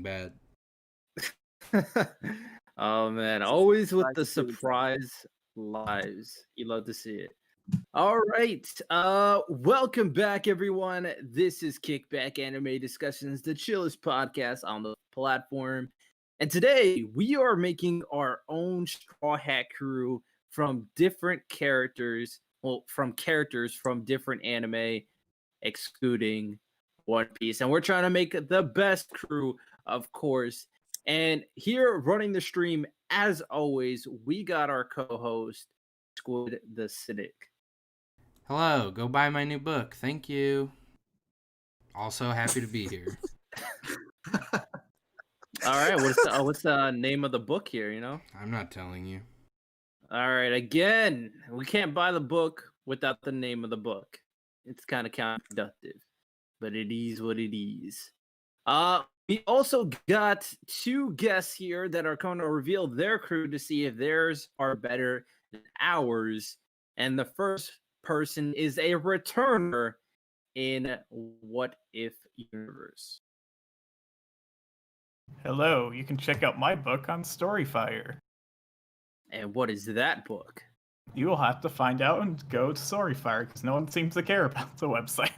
bad. Oh man, always with the surprise lives. You love to see it. All right. Welcome back, everyone. This is Kickback Anime Discussions, the chillest podcast on the platform. And today we are making our own Straw Hat crew from different characters. Well, from characters from different anime, excluding One Piece. And we're trying to make the best crew, of course. And here running the stream, as always, we got our co-host, Squid the Cynic. Hello, go buy my new book. Thank you. Also happy to be here. All right, what's the name of the book here, you know? I'm not telling you. All right, again, we can't buy the book without the name of the book. It's kind of counterproductive, but it is what it is. We also got two guests here that are going to reveal their crew to see if theirs are better than ours. And the first person is a returner in What If Universe. Hello, you can check out my book on Storyfire. And what is that book? You will have to find out and go to Storyfire because no one seems to care about the website.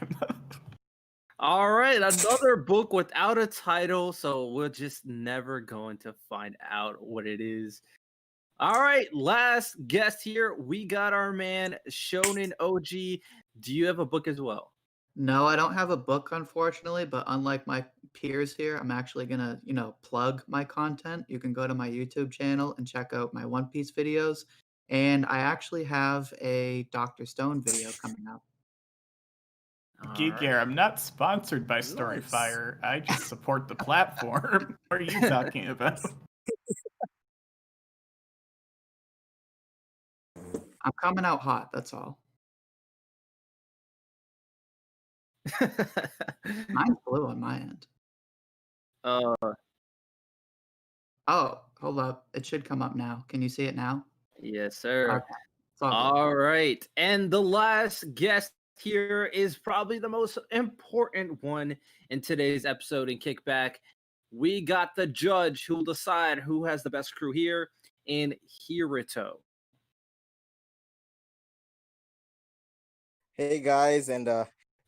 All right, another book without a title, so we're just never going to find out what it is. All right, last guest here, we got our man Shonen OG. Do you have a book as well? No, I don't have a book, unfortunately, but unlike my peers here, I'm actually gonna, plug my content. You can go to my YouTube channel and check out my One Piece videos. And I actually have a Dr. Stone video coming up. Geek Air, I'm not sponsored by Storyfire. I just support the platform. What are you talking about? I'm coming out hot, that's all. Mine's blue on my end. Uh, Oh, hold up. It should come up now. Can you see it now? yes, sir. Okay. It's all good. All right, and the last guest here is probably the most important one in today's episode in Kickback. We got the judge who will decide who has the best crew here in Hirito. Hey guys, and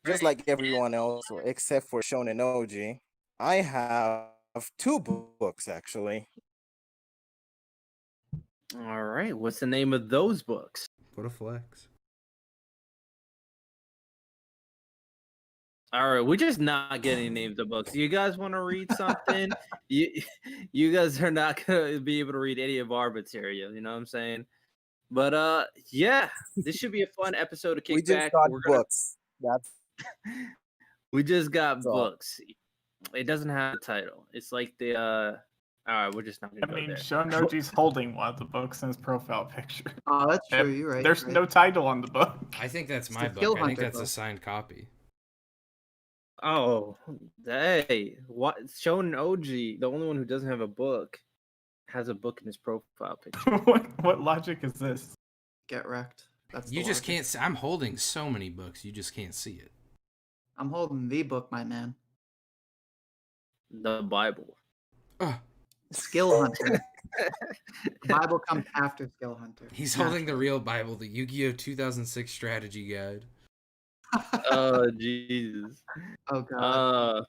just like everyone else, except for Shonen OG, I have two books actually. All right, what's the name of those books? What a flex. All right, we're just not getting names of books. You guys want to read something? you guys are not gonna be able to read any of our material. You know what I'm saying? But yeah, this should be a fun episode of Kickback. We just got books. We just got all. books. It doesn't have a title. It's like the All right, we're just not gonna go there. Shonen OG's holding one of the books in his profile picture. Oh, that's true. You're right. There's no title on the book. I think that's It's my the Skill book. I think Hunter that's a book. signed copy. Oh, hey, what? Shonen OG, the only one who doesn't have a book, has a book in his profile picture. What logic is this? Get wrecked. That's You the just logic. can't see. I'm holding so many books. You just can't see it. I'm holding the book, my man. The Bible. Skill Hunter. The Bible comes after Skill Hunter. He's holding the real Bible, the Yu-Gi-Oh! 2006 strategy guide. Oh, Jesus. Oh, God.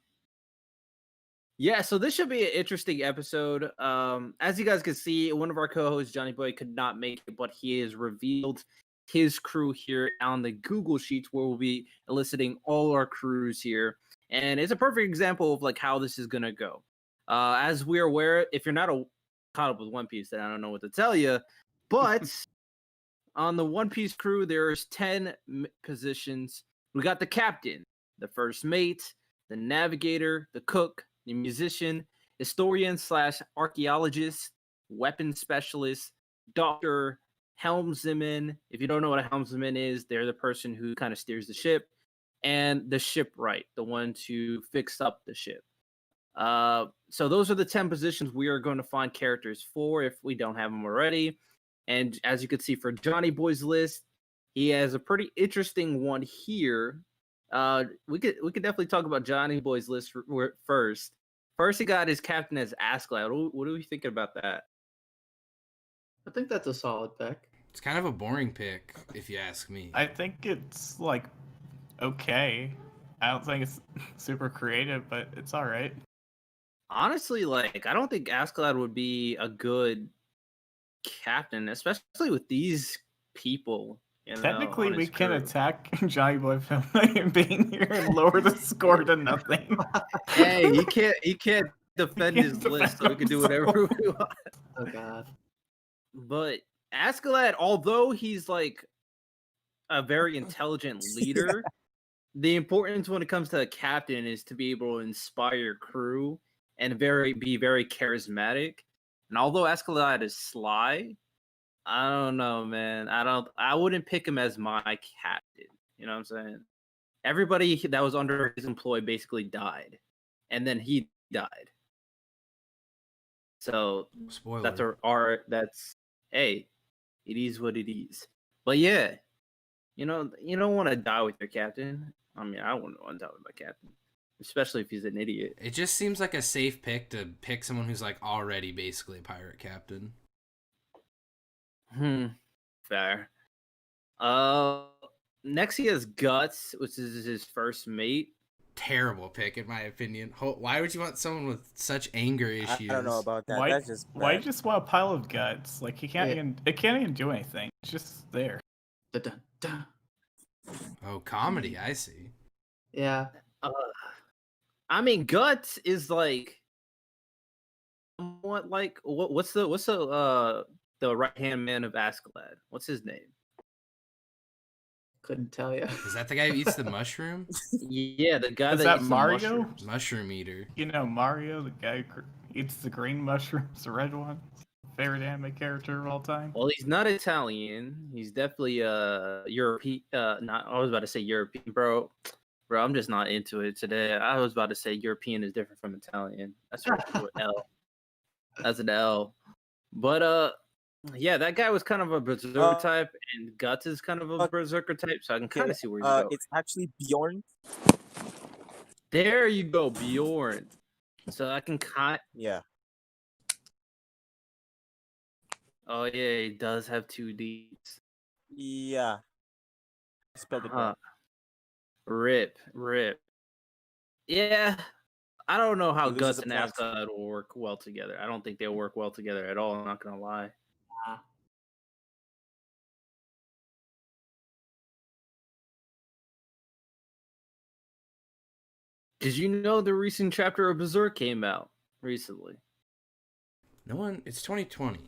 Yeah, so this should be an interesting episode. As you guys can see, one of our co-hosts, Johnny Boy, could not make it, but he has revealed his crew here on the Google Sheets, where we'll be eliciting all our crews here. And it's a perfect example of like how this is gonna go. As we're aware, if you're not caught up with One Piece, then I don't know what to tell you. But on the One Piece crew, there's 10 positions. We got the captain, the first mate, the navigator, the cook, the musician, historian / archaeologist, weapons specialist, doctor, helmsman. If you don't know what a helmsman is, they're the person who kind of steers the ship, and the shipwright, the one to fix up the ship. So those are the 10 positions we are going to find characters for if we don't have them already. And as you can see for Johnny Boy's list, he has a pretty interesting one here. We could definitely talk about Johnny Boy's list first. First, he got his captain as Askeladd. What are we thinking about that? I think that's a solid pick. It's kind of a boring pick, if you ask me. I think it's like okay. I don't think it's super creative, but it's all right. Honestly, like I don't think Askeladd would be a good captain, especially with these people. You know, Technically, on we his can crew. attack Johnny Boy Vermillion being here and lower the score to nothing. Hey, he can't defend can't his list, so defend we can do whatever himself. we want. Oh God. But Askeladd, although he's like a very intelligent leader, the importance when it comes to a captain is to be able to inspire your crew and be very charismatic. And although Askeladd is sly, I don't know, man. I wouldn't pick him as my captain. You know what I'm saying? Everybody that was under his employ basically died, and then he died. So Spoiler. that's hey, it is what it is. But yeah, you don't want to die with your captain. I mean, I wouldn't want to die with my captain, especially if he's an idiot. It just seems like a safe pick to pick someone who's like already basically a pirate captain. Fair. Next he has Guts, which is his first mate. Terrible pick, in my opinion. Why would you want someone with such anger issues? I don't know about that. Why? That's just Why you bad. just want a pile of guts? Like it can't even do anything. It's just there. Dun, dun, dun. Oh, comedy. I see. Yeah. I mean, Guts is like somewhat like what's the right hand man of Askeladd? What's his name? Couldn't tell you. Is that the guy who eats the mushroom? Yeah, the guy Is that that eats the Mario? mushrooms. Mushroom eater. You know Mario, the guy who eats the green mushrooms, the red one. Favorite anime character of all time. Well, he's not Italian. He's definitely European. Not. I was about to say European, bro. Bro, I'm just not into it today. I was about to say European is different from Italian. That's an L. That's an L. But yeah, that guy was kind of a berserker type, and Guts is kind of a berserker type. So I can kind of see where you go. It's actually Bjorn. There you go, Bjorn. So I can Yeah. Oh yeah, he does have 2 Ds. Yeah. Spelled it wrong. Rip. Yeah, I don't know how He loses Guts a and point. Askeladd will work well together. I don't think they'll work well together at all. I'm not gonna lie. Did you know the recent chapter of Berserk came out recently? No one. It's 2020.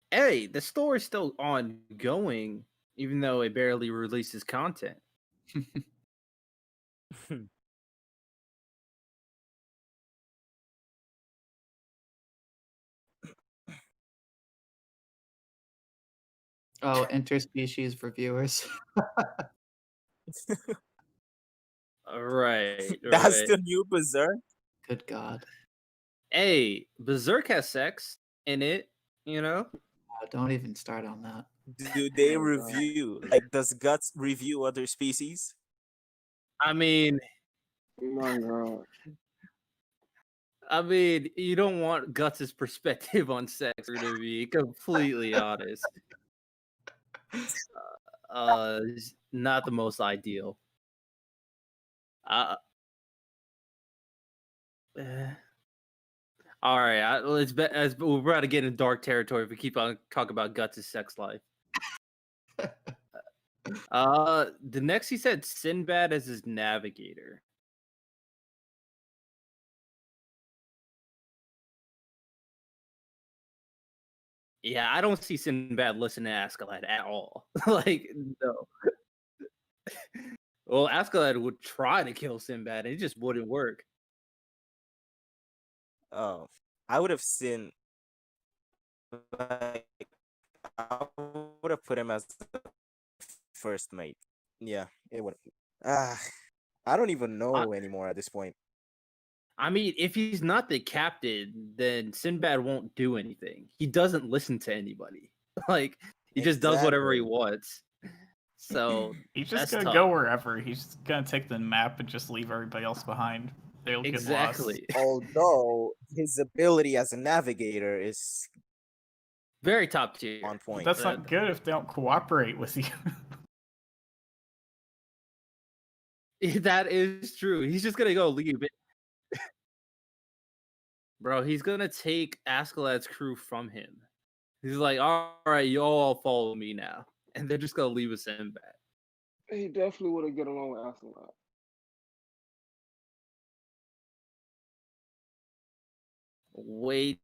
Hey, the story's still ongoing, even though it barely releases content. Oh, interspecies for viewers. Right. That's the new Berserk. Good God. Hey, Berserk has sex in it, you know? Don't even start on that. Do they review? Like, does Guts review other species? I mean, Oh my God. you don't want Guts' perspective on sex, to be completely honest. It's not the most ideal. All right, we're about to get in dark territory if we keep on talking about Guts' sex life. The next he said Sinbad as his navigator. Yeah, I don't see Sinbad listening to Askeladd at all. Like, no. Well, Askeladd would try to kill Sinbad, and it just wouldn't work. Oh, I would have seen. Like, I would have put him as the first mate. Yeah, it would. I don't even know anymore at this point. I mean, if he's not the captain, then Sinbad won't do anything. He doesn't listen to anybody. Like, he just does whatever he wants. So He's just that's gonna tough. go wherever. He's just gonna take the map and just leave everybody else behind. They'll get lost. Exactly. Although his ability as a navigator is Very top tier. on point. That's not good if they don't cooperate with you. That is true. He's just gonna go leave it. Bro, he's gonna take Askeladd's crew from him. He's like, all right, you all follow me now. And they're just gonna leave us in back. He definitely would have get along with Askeladd. Wait,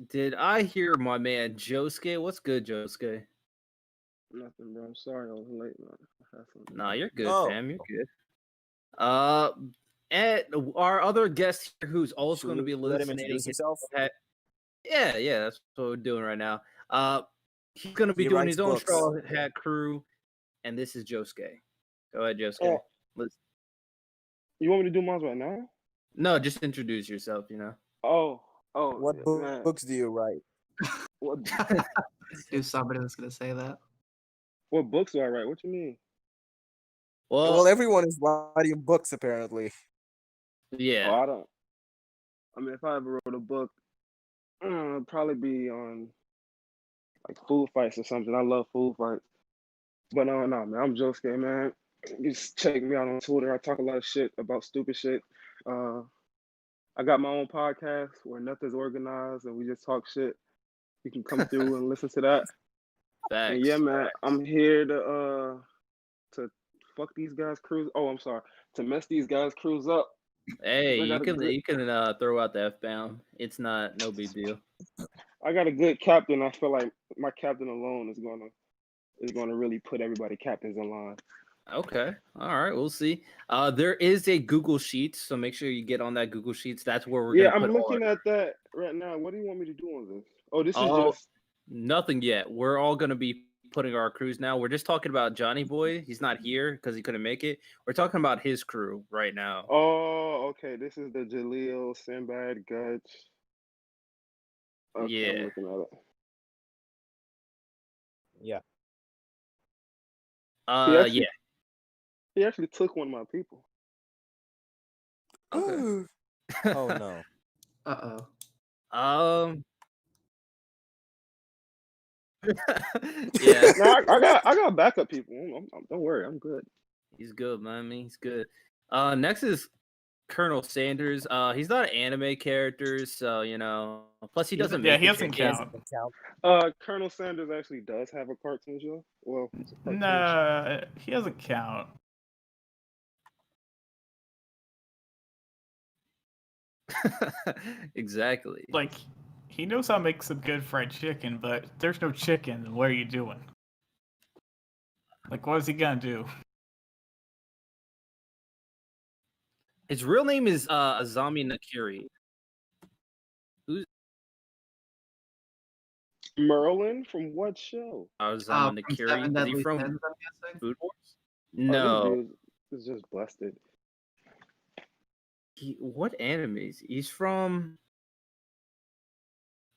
did I hear my man Josuke? What's good, Josuke? Nothing, bro. I'm sorry I was late, man. I had something. Nah, you're good, Oh. fam. You're good. And our other guest here, who's also Should going to we be let him hallucinating introduce himself? Yeah, that's what we're doing right now. He's going to be He doing writes his own books. Straw Hat Crew, and this is Josuke. Go ahead, Josuke. Oh. Let's... You want me to do mine right now? No, just introduce yourself. Oh, What man. books do you write? What, Knew somebody was gonna say that. what books do I write? What you mean? Well, everyone is writing books apparently. yeah. Oh, I don't. I mean, if I ever wrote a book, it'd probably be on like food fights or something. I love food fights. But no, man, I'm Josuke, man. You just check me out on Twitter. I talk a lot of shit about stupid shit. I got my own podcast where nothing's organized and we just talk shit. You can come through and listen to that. Facts. And yeah, man, I'm here to fuck these guys' crews. Oh, I'm sorry, to mess these guys' crews up. Hey, I you got a can good- you can throw out the F-bomb. It's no big deal. I got a good captain. I feel like my captain alone is gonna really put everybody captains in line. Okay. All right. We'll see. There is a Google Sheets, so make sure you get on that Google Sheets. That's where we're Yeah, gonna I'm put looking at that right now. What do you want me to do on this? Oh, this is just nothing yet. We're all gonna be putting our crews now. We're just talking about Johnny Boy. He's not here because he couldn't make it. We're talking about his crew right now. Oh, okay. This is the Jaleel, Sinbad, Gutch. Okay, I'm Yeah. looking at it. Yeah. Yeah. He actually took one of my people. Okay. Oh no. Yeah. No, I got backup people. Don't worry, I'm good. He's good, man. I mean, he's good. Next is Colonel Sanders. He's not an anime character, so plus he doesn't make he the doesn't chicken. count. Colonel Sanders actually does have a cartoon show. Well, it's a cartoon show. No, he doesn't count. Exactly. Like, he knows how to make some good fried chicken, but there's no chicken. What are you doing? Like, what is he gonna do? His real name is Azami Nakiri. Who's Merlin from what show? Azami From Nakiri? Seven Is Deadly he from Sins, I'm guessing. Food Wars? Oh, No. this dude is just busted. What animes? He's from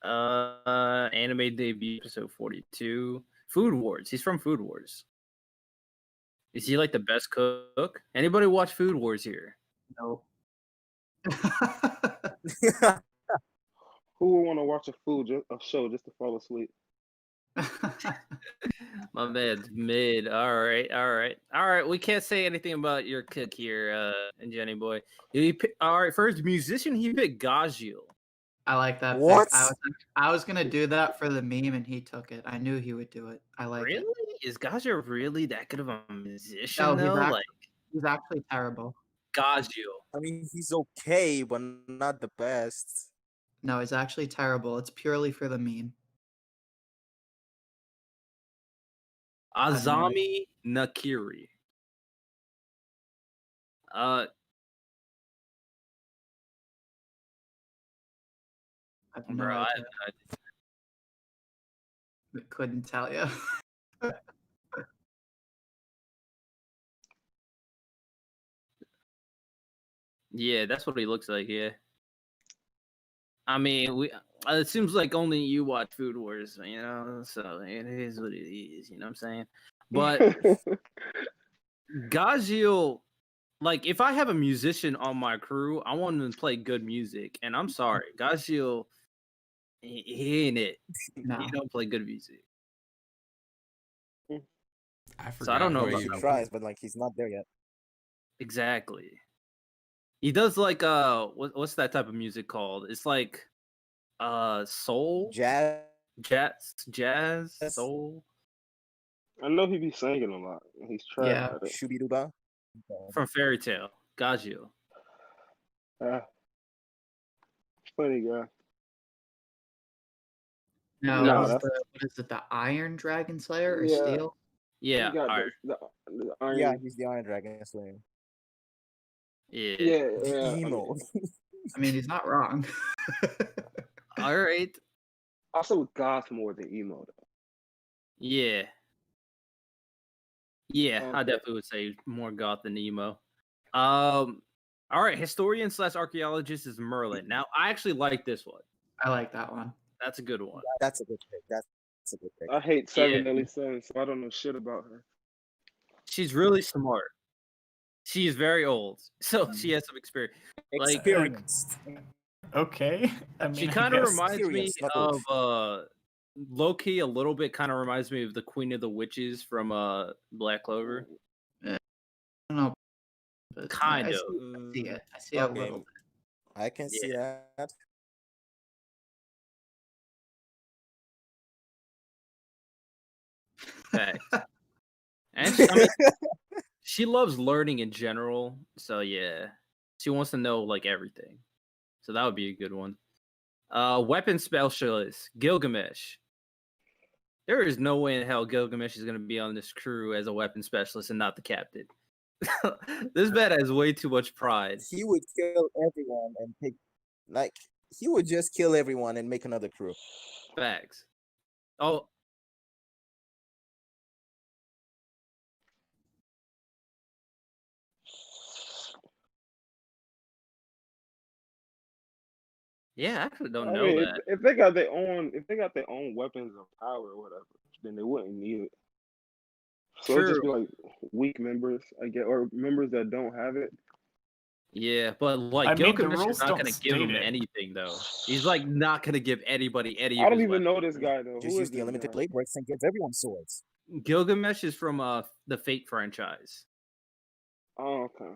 anime debut episode 42. Food Wars. He's from Food Wars. Is he like the best cook? Anybody watch Food Wars here? No. Who would want to watch a show just to fall asleep? My man's mid. All right. We can't say anything about your cook here, and Jenny boy. All right. First musician, he picked Gajil. I like that. What? Pick. I was gonna do that for the meme, and he took it. I knew he would do it. I like Really? it. Is Gajil really that good of a musician? No, though? he's actually terrible. Gajil. I mean, he's okay, but not the best. No, he's actually terrible. It's purely for the meme. Azami Nakiri. I have no Bro, idea. I couldn't tell you. yeah, that's what he looks like. Yeah. I mean, it seems like only you watch Food Wars, so it is what it is. You know what I'm saying? But Gajil like if I have a musician on my crew, I want him to play good music. And I'm sorry, Gashio, he ain't it. No. He don't play good music. I So I don't forgot know who about He you. that. tries, but like he's not there yet. Exactly. He does like what's that type of music called? It's like soul, Jazz. jazz, soul I know he be singing a lot. He's trash Yeah. at it. Shubiduba. from Fairy Tale. Gajio. Funny guy. No, No, he's that's what is it? The Iron Dragon Slayer or yeah. Steel? Yeah, He got alright. the iron. Yeah, he's the Iron Dragon Slayer. Yeah. Yeah. Emo. I mean, he's not wrong. Alright. Also with goth more than emo though. Yeah. Yeah, I Okay. definitely would say more goth than emo. All right, historian / archaeologist is Merlin. Now, I actually like this one. I like that one. That's a good one. That's a good pick. That's a good pick. I hate Yeah. Seven Deadly Sins, so I don't know shit about her. She's really smart. She is very old, so she has some experience. Like, Experienced. Okay. I mean, she I kind of guess- reminds me Experience, not of old. Loki a little bit. Kind of reminds me of the Queen of the Witches from Black Clover. I don't know. But Kind I of. see it. I see a Okay. little bit. I can see that. Facts. And she, I mean, she loves learning in general, so yeah, she wants to know like everything. So that would be a good one. Weapon specialist Gilgamesh. There is no way in hell Gilgamesh is going to be on this crew as a weapon specialist and not the captain. This man has way too much pride. He would kill everyone and pick, like, he would just kill everyone and make another crew. Facts. Oh, yeah, I actually don't know mean, that. if they got their own weapons of power or whatever, then they wouldn't need it. So it'd just be like weak members, I guess, or members that don't have it. Yeah, but like I mean, the Gilgamesh is rules not don't going to give him state it. anything though. He's like not going to give anybody any I of don't his even weapons. know this guy though. Just Who use is the this unlimited guy? blade works and give everyone swords. Gilgamesh is from the Fate franchise. Oh, okay.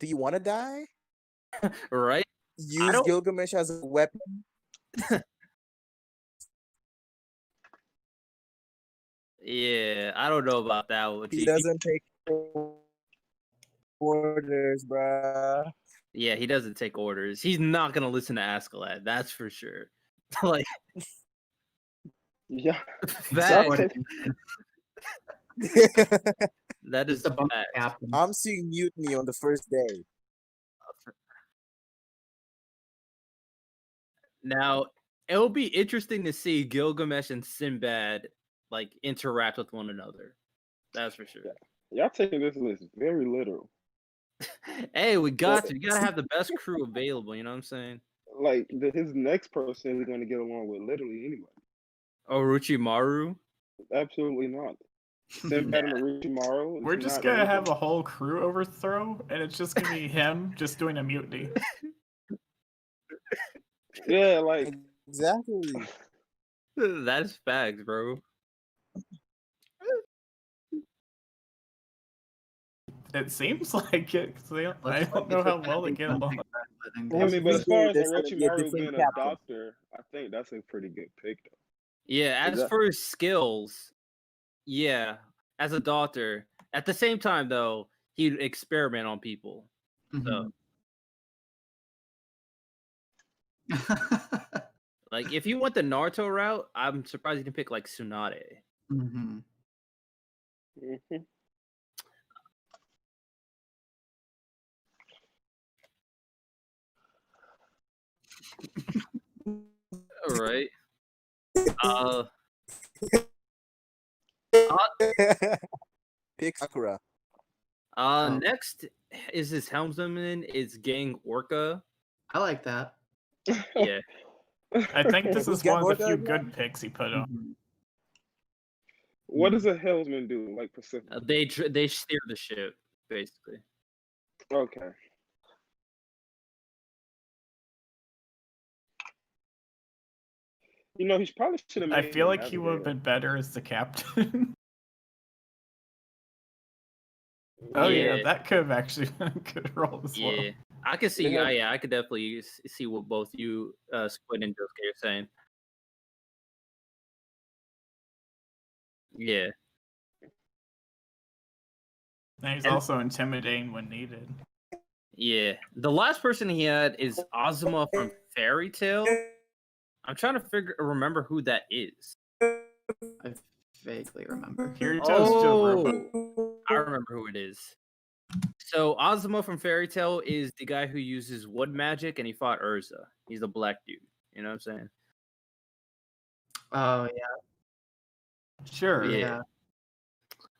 Do you want to die? Right? Use don't- Gilgamesh as a weapon. Yeah, I don't know about that one. He G. doesn't take orders, bruh. Yeah, he doesn't take orders. He's not gonna listen to Askeladd, that's for sure. Like, Yeah. fact, Okay. that is Just a bunch of fact. captains. I'm seeing mutiny on the first day. Now, it'll be interesting to see Gilgamesh and Sinbad like interact with one another. That's for sure. Y'all taking this list very literal. Hey, we got to. You gotta have the best crew available. You know what I'm saying? Like his next person is going to get along with literally anybody. Orochimaru. Absolutely not. Sinbad and Orochimaru. We're just gonna have a whole crew overthrow, and it's just gonna be him just doing a mutiny. Yeah, like Exactly. That's facts, bro. It seems like it. 'Cause I Let's don't hope know it's how a well they captain get something along. better than I mean, but as Every far day as there's gonna be a Orochimaru different being a captain. doctor, I think that's a pretty good pick though. Yeah, as that- for his skills, yeah, as a doctor. At the same time, though, he'd experiment on people. So, Mhm. like, if you went the Naruto route, I'm surprised you didn't pick like Tsunade. Mhm. Mhm. All right. Pick Sakura. Next is his helmsman. Is Gang Orca. I like that. Yeah. I think this Who's is got one of the Orca few again? good picks he put on. Mhm. What does a helmsman do? Like Pacific? They steer the ship basically. Okay. You know, he probably should have I made feel a like he would have navigator. been better as the captain. Oh yeah, Yeah. that could have actually been a good role as well. Yeah, I could see. Yeah. Yeah, I could definitely see what both you, Squid and Josuke are saying. Yeah, And he's and also intimidating when needed. yeah, the last person he had is Azuma from Fairy Tale. I'm trying to remember who that is. I vaguely remember. Kirito's just a robot. I remember who it is. So Azuma from Fairy Tale is the guy who uses wood magic, and he fought Urza. He's the black dude. You know what I'm saying? Oh yeah, Sure. yeah.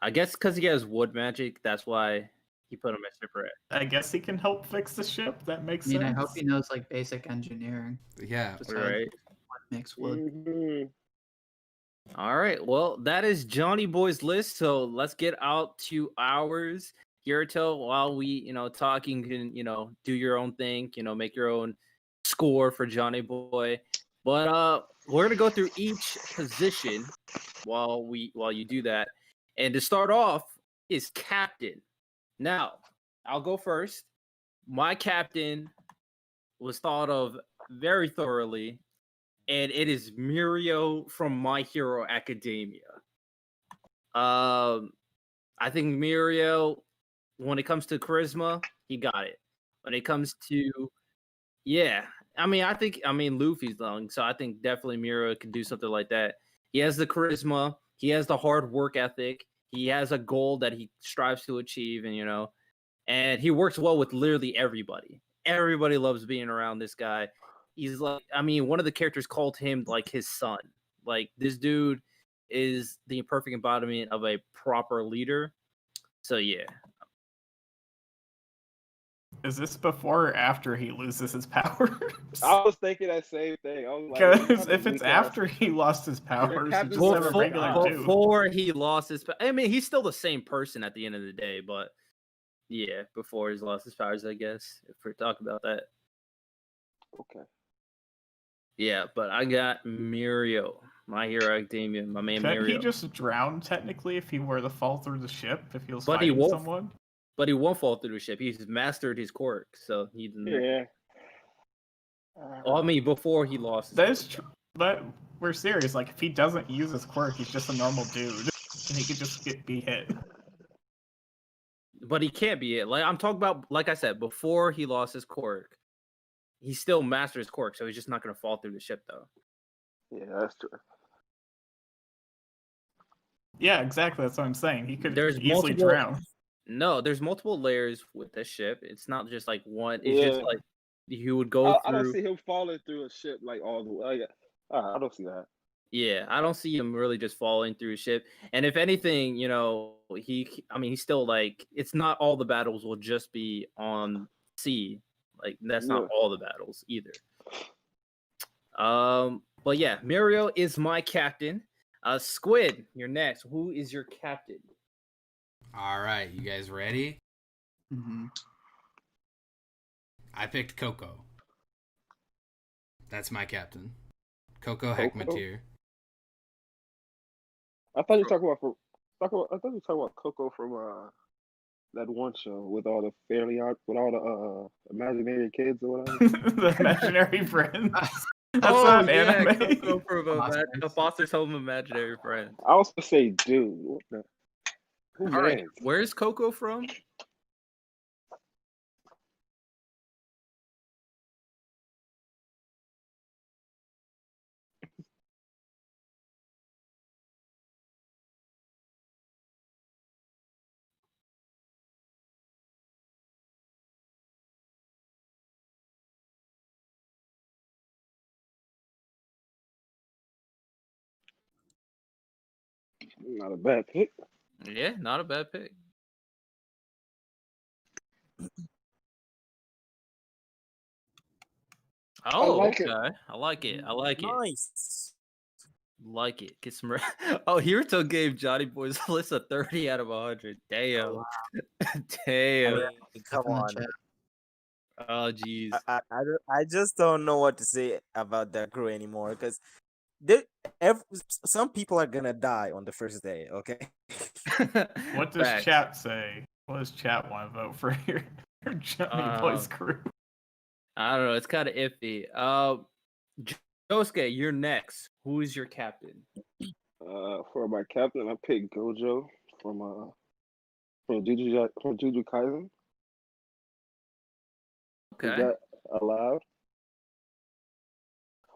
I guess because he has wood magic, that's why he put him as shipwreck. I guess he can help fix the ship. That makes I mean, sense. I hope he knows like basic engineering. Yeah. Besides Right. what makes wood. Mhm. All right. Well, that is Johnny Boy's list. So let's get out to ours. Kirito, while we, talk, you can, do your own thing, make your own score for Johnny Boy. But we're gonna go through each position while you do that. And to start off is captain. Now, I'll go first. My captain was thought of very thoroughly, and it is Mirio from My Hero Academia. I think Mirio, when it comes to charisma, he got it. When it comes to, yeah, I mean Luffy's long, so I think definitely Mirio could do something like that. He has the charisma, he has the hard work ethic, he has a goal that he strives to achieve, and he works well with literally everybody. Everybody loves being around this guy. He's like, one of the characters called him like his son. Like, this dude is the perfect embodiment of a proper leader. So yeah. Is this before or after he loses his powers? I was thinking that same thing. I was like, Because if it's after he lost his powers, he's Captain's just never a regular dude. Before he lost his, he's still the same person at the end of the day, but yeah, before he's lost his powers, I guess, if we're talking about that. Okay. Yeah, but I got Mirio, My Hero Academia, my man Couldn't he Mirio. just drown technically if he were to fall through the ship if he was But he fighting won't. someone? But he won't fall through the ship. He's mastered his quirk, so he didn't. Yeah. Before he lost his That quirk, is true. But we're serious. Like, if he doesn't use his quirk, he's just a normal dude. And he could just be hit. But he can't be it. Like, I'm talking about, like I said, before he lost his quirk, he still mastered his quirk, so he's just not going to fall through the ship, though. Yeah, that's true. Yeah, exactly. That's what I'm saying. He could There's easily multiple- drown. No, there's multiple layers with this ship. It's not just like one. It's Yeah. just like he would go I through. don't see him falling through a ship like all the way. I don't see that. Yeah, I don't see him really just falling through a ship. And if anything, he's still like, it's not all the battles will just be on sea. Like, that's not all the battles either. But yeah, Mirio is my captain. Squid, you're next. Who is your captain? All right, you guys ready? Mm-hmm. I picked Coco. That's my captain. Coco Heckmatier. I thought you were talking about I thought you were talking about Coco from that one show with all the with all the imaginary kids or whatever. The imaginary friends. That's not an anime. Coco from Foster's Home Imaginary Friends. I was gonna say, dude, what the? Who All right, is? where's Coco from? Not a bad pick. Yeah, not a bad pick. Oh, like it. okay. I like it. I like it. Nice. Like it. Get some. Oh, Hiruto gave Johnny Boy's list a 30 out of 100. Damn. wow. I Damn. mean, come Up in the on. chat. Oh, jeez. I just don't know what to say about that crew anymore because some people are gonna die on the first day. Okay. What does Facts. chat say? What does chat want to vote for your Johnny Boy's crew? I don't know. It's kind of iffy. Josuke, you're next. Who is your captain? For my captain, I picked Gojo from Jujutsu Kaisen. Is Okay. that allowed?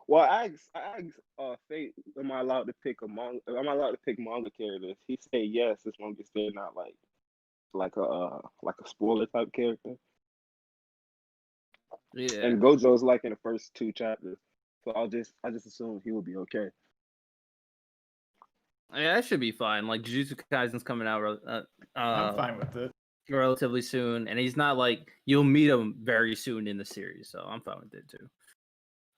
Well, I asked Fate, am I allowed to pick a manga? Am I allowed to pick manga characters? He said yes, as long as they're not like a spoiler type character. Yeah. And Gojo's like in the first 2 chapters, so I just assumed he would be okay. Yeah, that should be fine. Like Jujutsu Kaisen's coming out I'm fine with it. relatively soon, and he's not like you'll meet him very soon in the series, so I'm fine with it too.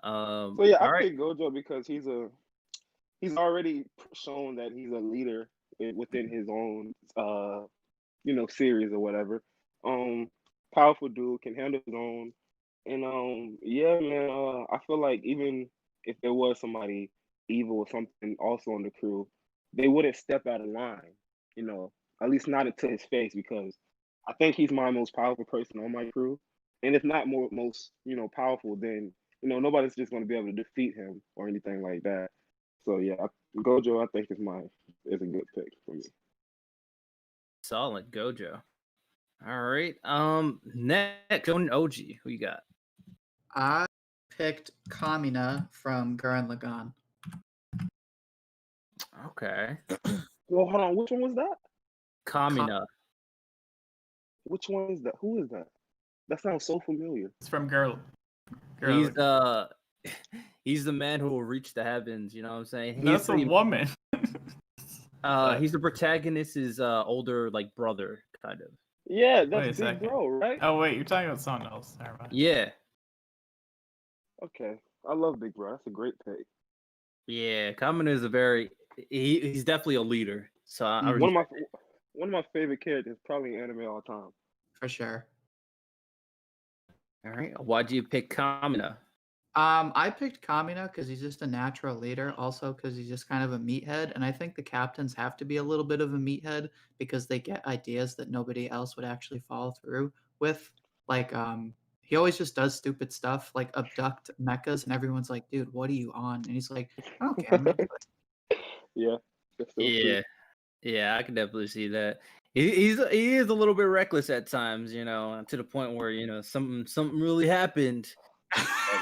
So yeah, All I right. picked Gojo because he's already shown that he's a leader within his own series or whatever. Powerful dude, can handle his own. And yeah, man, I feel like even if there was somebody evil or something also on the crew, they wouldn't step out of line, you know, at least not to his face, because I think he's my most powerful person on my crew. And if not most, powerful, then nobody's just gonna be able to defeat him or anything like that. So yeah, Gojo I think is a good pick for me. Solid Gojo. All right. Next, Jonin OG. Who you got? I picked Kamina from Gurren Lagann. Okay. Well, hold on, which one was that? Kamina. Which one is that? Who is that? That sounds so familiar. It's from Girl. He's he's the man who will reach the heavens. You know what I'm saying? That's a woman. He's the protagonist's older like brother, kind of. Yeah, Wait a that's Big second. Bro, right? Oh wait, you're talking about someone else. Never mind. Yeah. Okay, I love Big Bro. That's a great pick. Yeah. Kamina is he's definitely a leader. So I One of my favorite characters, probably in anime all time. For sure. All right. Why'd you pick Kamina? I picked Kamina because he's just a natural leader, also because he's just kind of a meathead, and I think the captains have to be a little bit of a meathead because they get ideas that nobody else would actually follow through with. Like, he always just does stupid stuff, like abduct mechas, and everyone's like, "Dude, what are you on?" And he's like, "I don't care, I'm gonna do it." Yeah, that's so true. Yeah, I can definitely see that. He is a little bit reckless at times, to the point where something really happened.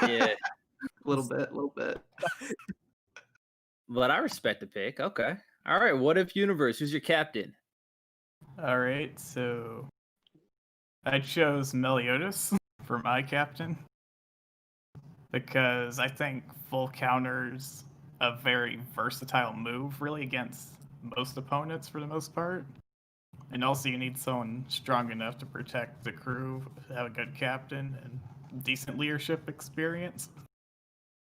Yeah, a little bit. but I respect the pick. Okay, all right. What if universe? Who's your captain? All right, so I chose Meliodas for my captain because I think full counter's a very versatile move, really, against most opponents for the most part. And also, you need someone strong enough to protect the crew, have a good captain, and decent leadership experience.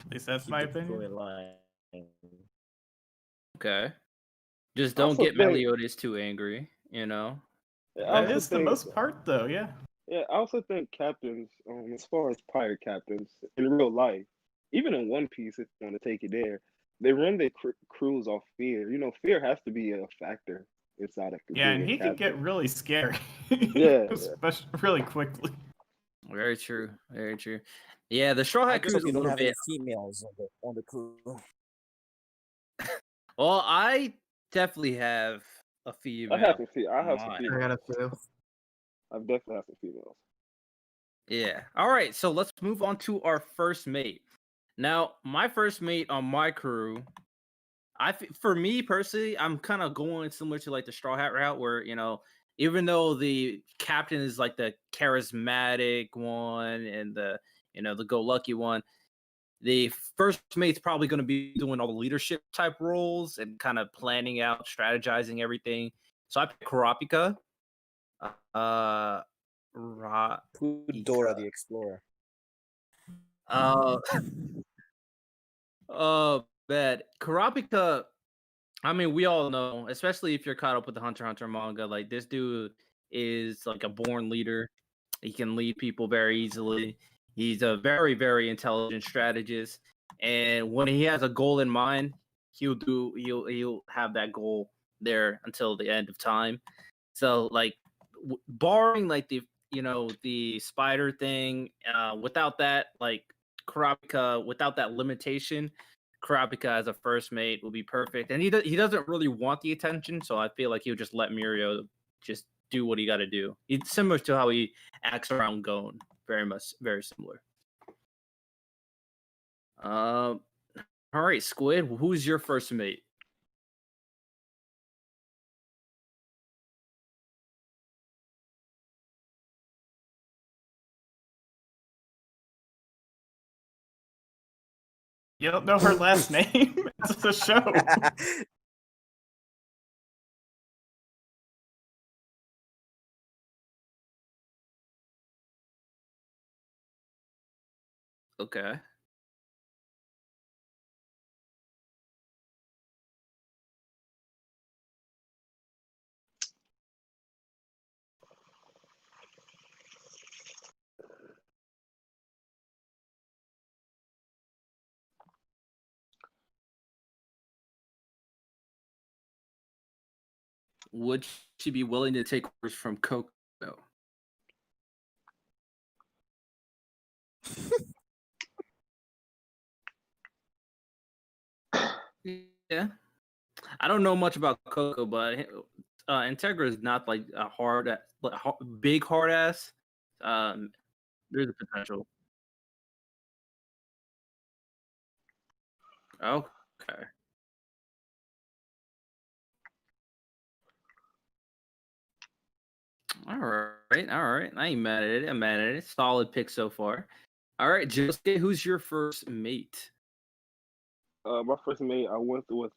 At least that's my opinion. Okay, just I don't also get think- Meliodas too angry. I That also is the think- most part, though, yeah. Yeah, I also think captains, as far as pirate captains in real life, even in One Piece, if you want to take it there, they run their crews off fear. Fear has to be a factor inside of Yeah, and being a he can captain. get really scary. Yeah. Especially really quickly. Very true. Very true. Yeah, the Straw I Hat guess Crew is a you don't little have any bit. females on the crew. Well, I definitely have a female. I have some Mine. females. I got a few. I've definitely have some females. Yeah. All right. So let's move on to our first mate. Now, my first mate on my crew, for me personally, I'm kind of going similar to like the Straw Hat route, where even though the captain is like the charismatic one and the go lucky one, the first mate's probably going to be doing all the leadership type roles and kind of planning out, strategizing everything. So I picked Kurapika. Dora the Explorer. But Kurapika, I mean, we all know, especially if you're caught up with the Hunter x Hunter manga, like this dude is like a born leader. He can lead people very easily. He's a very, very intelligent strategist. And when he has a goal in mind, he'll have that goal there until the end of time. So like barring like the spider thing, without that, like Kurapika, without that limitation, Kurapika as a first mate will be perfect. And he doesn't really want the attention, so I feel like he'll just let Mirio just do what he got to do. It's similar to how he acts around Gon. Very similar. All right, Squid. Who's your first mate? You don't know her last name? It's a show. Okay. Would she be willing to take orders from Coco? Yeah. I don't know much about Coco, but Integra is not like a big hard ass. There's a potential. Okay. All right. All right. I ain't mad at it. I'm mad at it. Solid pick so far. All right, Josuke, who's your first mate? My first mate, I went with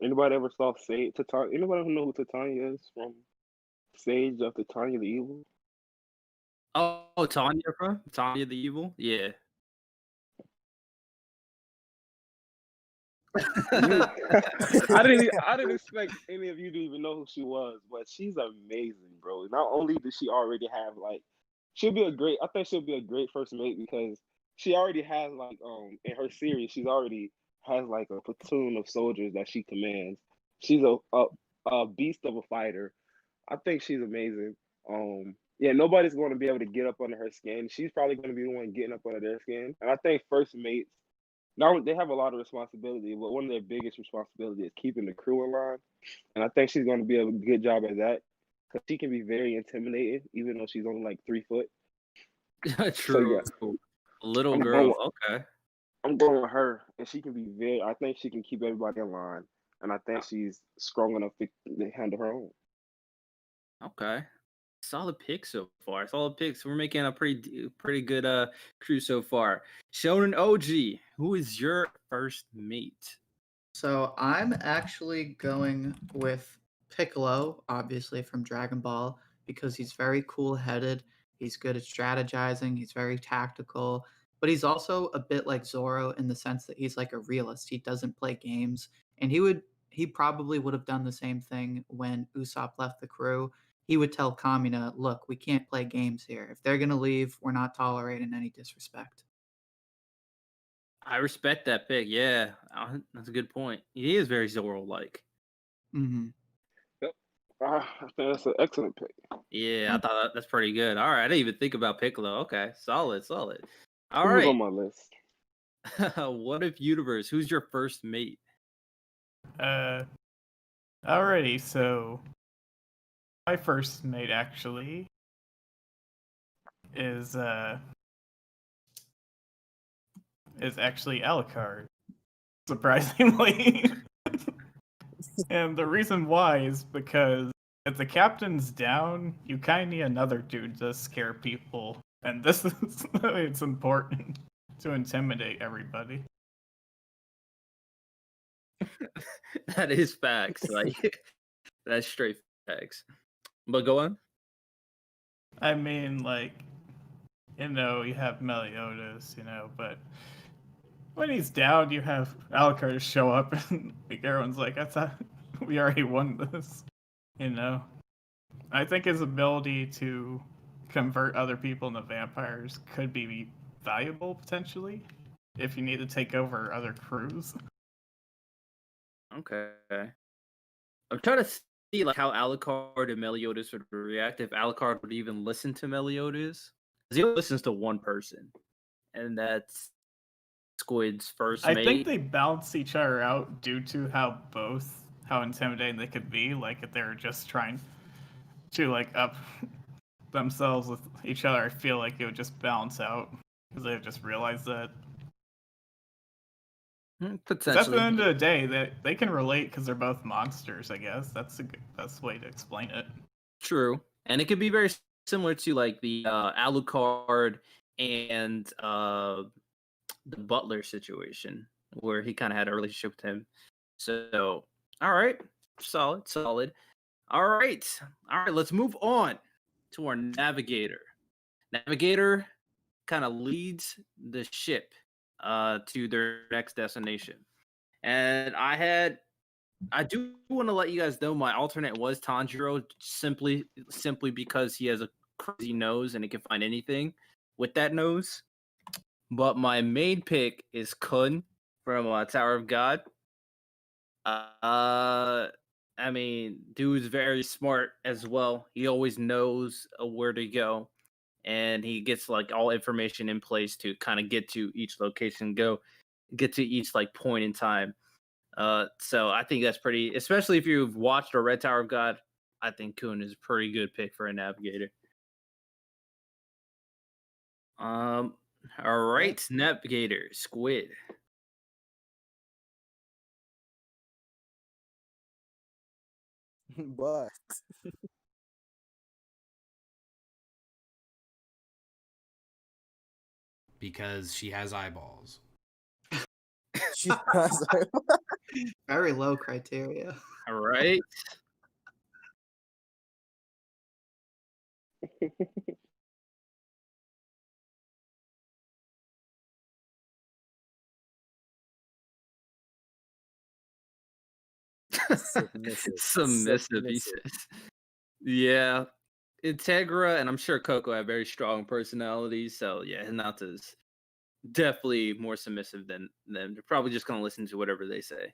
anybody ever saw Sage Titania? Anybody who know who Titania is from Sage of Titania the Evil? Oh, Tanya from Tanya the Evil? Yeah. I didn't expect any of you to even know who she was, but she's amazing, bro. Not only does she already have like, I think she'll be a great first mate because she already has like in her series she's already has like a platoon of soldiers that she commands. She's a beast of a fighter. I think she's amazing. Yeah, nobody's going to be able to get up under her skin. She's probably going to be the one getting up under their skin. And I think first mates, now they have a lot of responsibility, but one of their biggest responsibility is keeping the crew in line. And I think she's going to be a good job at that because she can be very intimidating, even though she's only like 3 foot. So yeah, True. Little I'm girl. going. Okay. I'm going with her, and she can be very. I think she can keep everybody in line, and I think she's strong enough to handle her own. Okay. Solid pick so far. Solid picks. We're making a pretty good crew so far. Shonen OG, who is your first mate? So I'm actually going with Piccolo, obviously from Dragon Ball, because he's very cool-headed. He's good at strategizing. He's very tactical, but he's also a bit like Zoro in the sense that he's like a realist. He doesn't play games, and he probably would have done the same thing when Usopp left the crew. He would tell Kamina, "Look, we can't play games here. If they're gonna leave, we're not tolerating any disrespect." I respect that pick. Yeah, that's a good point. He is very Zoro-like. Mm-hmm. Yep. I think that's an excellent pick. Yeah, I thought that's pretty good. All right, I didn't even think about Piccolo. Okay, solid. All Who was right. on my list? What if Universe? Who's your first mate? Alrighty, so my first mate actually is actually Alucard, surprisingly. And the reason why is because if the captain's down, you kind of need another dude to scare people, and this is it's important to intimidate everybody. That is facts. Like that's straight facts. But go on. I mean, you have Meliodas, but when he's down, you have Alucard show up, and like, everyone's like, "I thought we already won this," you know. I think his ability to convert other people into vampires could be valuable potentially if you need to take over other crews. Okay. I'm trying to see like how Alucard and Meliodas would react if Alucard would even listen to Meliodas. Because he only listens to one person, and that's Squid's first I mate. think they balance each other out due to how intimidating they could be. Like if they're just trying to like up themselves with each other, I feel like it would just balance out because they've just realized that. 'Cause at the Potentially. end of the day, they can relate because they're both monsters. I guess that's the best way to explain it. True. And it could be very similar to like the Alucard and the Butler situation, where he kind of had a relationship with him. So, all right, solid. All right, let's move on to our Navigator. Navigator kind of leads the ship to their next destination. And I do want to let you guys know my alternate was Tanjiro, simply because he has a crazy nose and he can find anything with that nose. But my main pick is Kun from Tower of God. I mean, dude's very smart as well. He always knows where to go, and he gets like all information in place to kind of get to each location, get to each like point in time. So I think that's pretty, especially if you've watched a Red Tower of God. I think Kun is a pretty good pick for a Navigator. All right, Navigator, Squid. But Because she has eyeballs. she has Very low criteria. All right. Submissive, he says. Yeah. Integra and I'm sure Coco have very strong personalities, so yeah, Hinata's definitely more submissive than them. They're probably just gonna listen to whatever they say.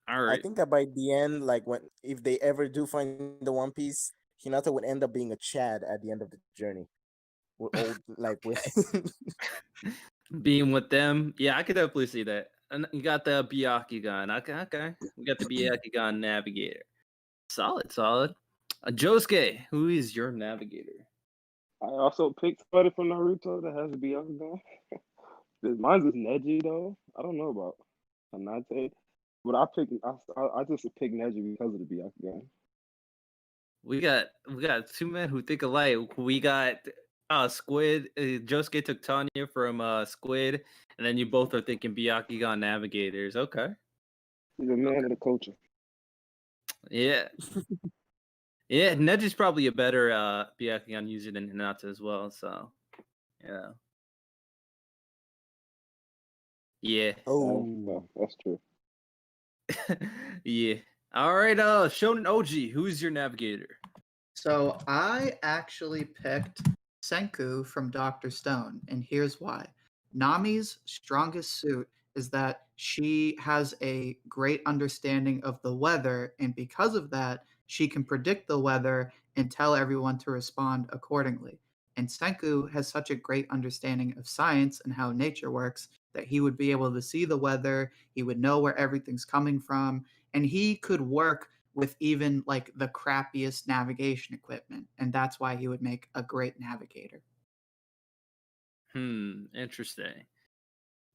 All I right. think that by the end, like when if they ever do find the One Piece, Hinata would end up being a Chad at the end of the journey. With old like with Being with them, yeah, I could definitely see that. And you got the Byakugan. Okay. We got the Byakugan Navigator. Solid. Josuke, who is your Navigator? I also picked somebody from Naruto that has a Byakugan. Mine's is Neji though. I don't know about Hanate, but I just picked Neji because of the Byakugan. We got two men who think alike. We got Squid. Josuke took Tanya from Squid, and then you both are thinking Byakugan Navigators. Okay. He's a man of the culture. Yeah. Yeah, Neji's probably a better Byakugan user than Hinata as well, so yeah. Yeah. That's true. Yeah. All right, Shonen OG, who's your Navigator? So I actually picked Senku from Dr. Stone, and here's why. Nami's strongest suit is that she has a great understanding of the weather, and because of that, she can predict the weather and tell everyone to respond accordingly. And Senku has such a great understanding of science and how nature works that he would be able to see the weather, he would know where everything's coming from, and he could work with even like the crappiest navigation equipment, and that's why he would make a great navigator. Interesting.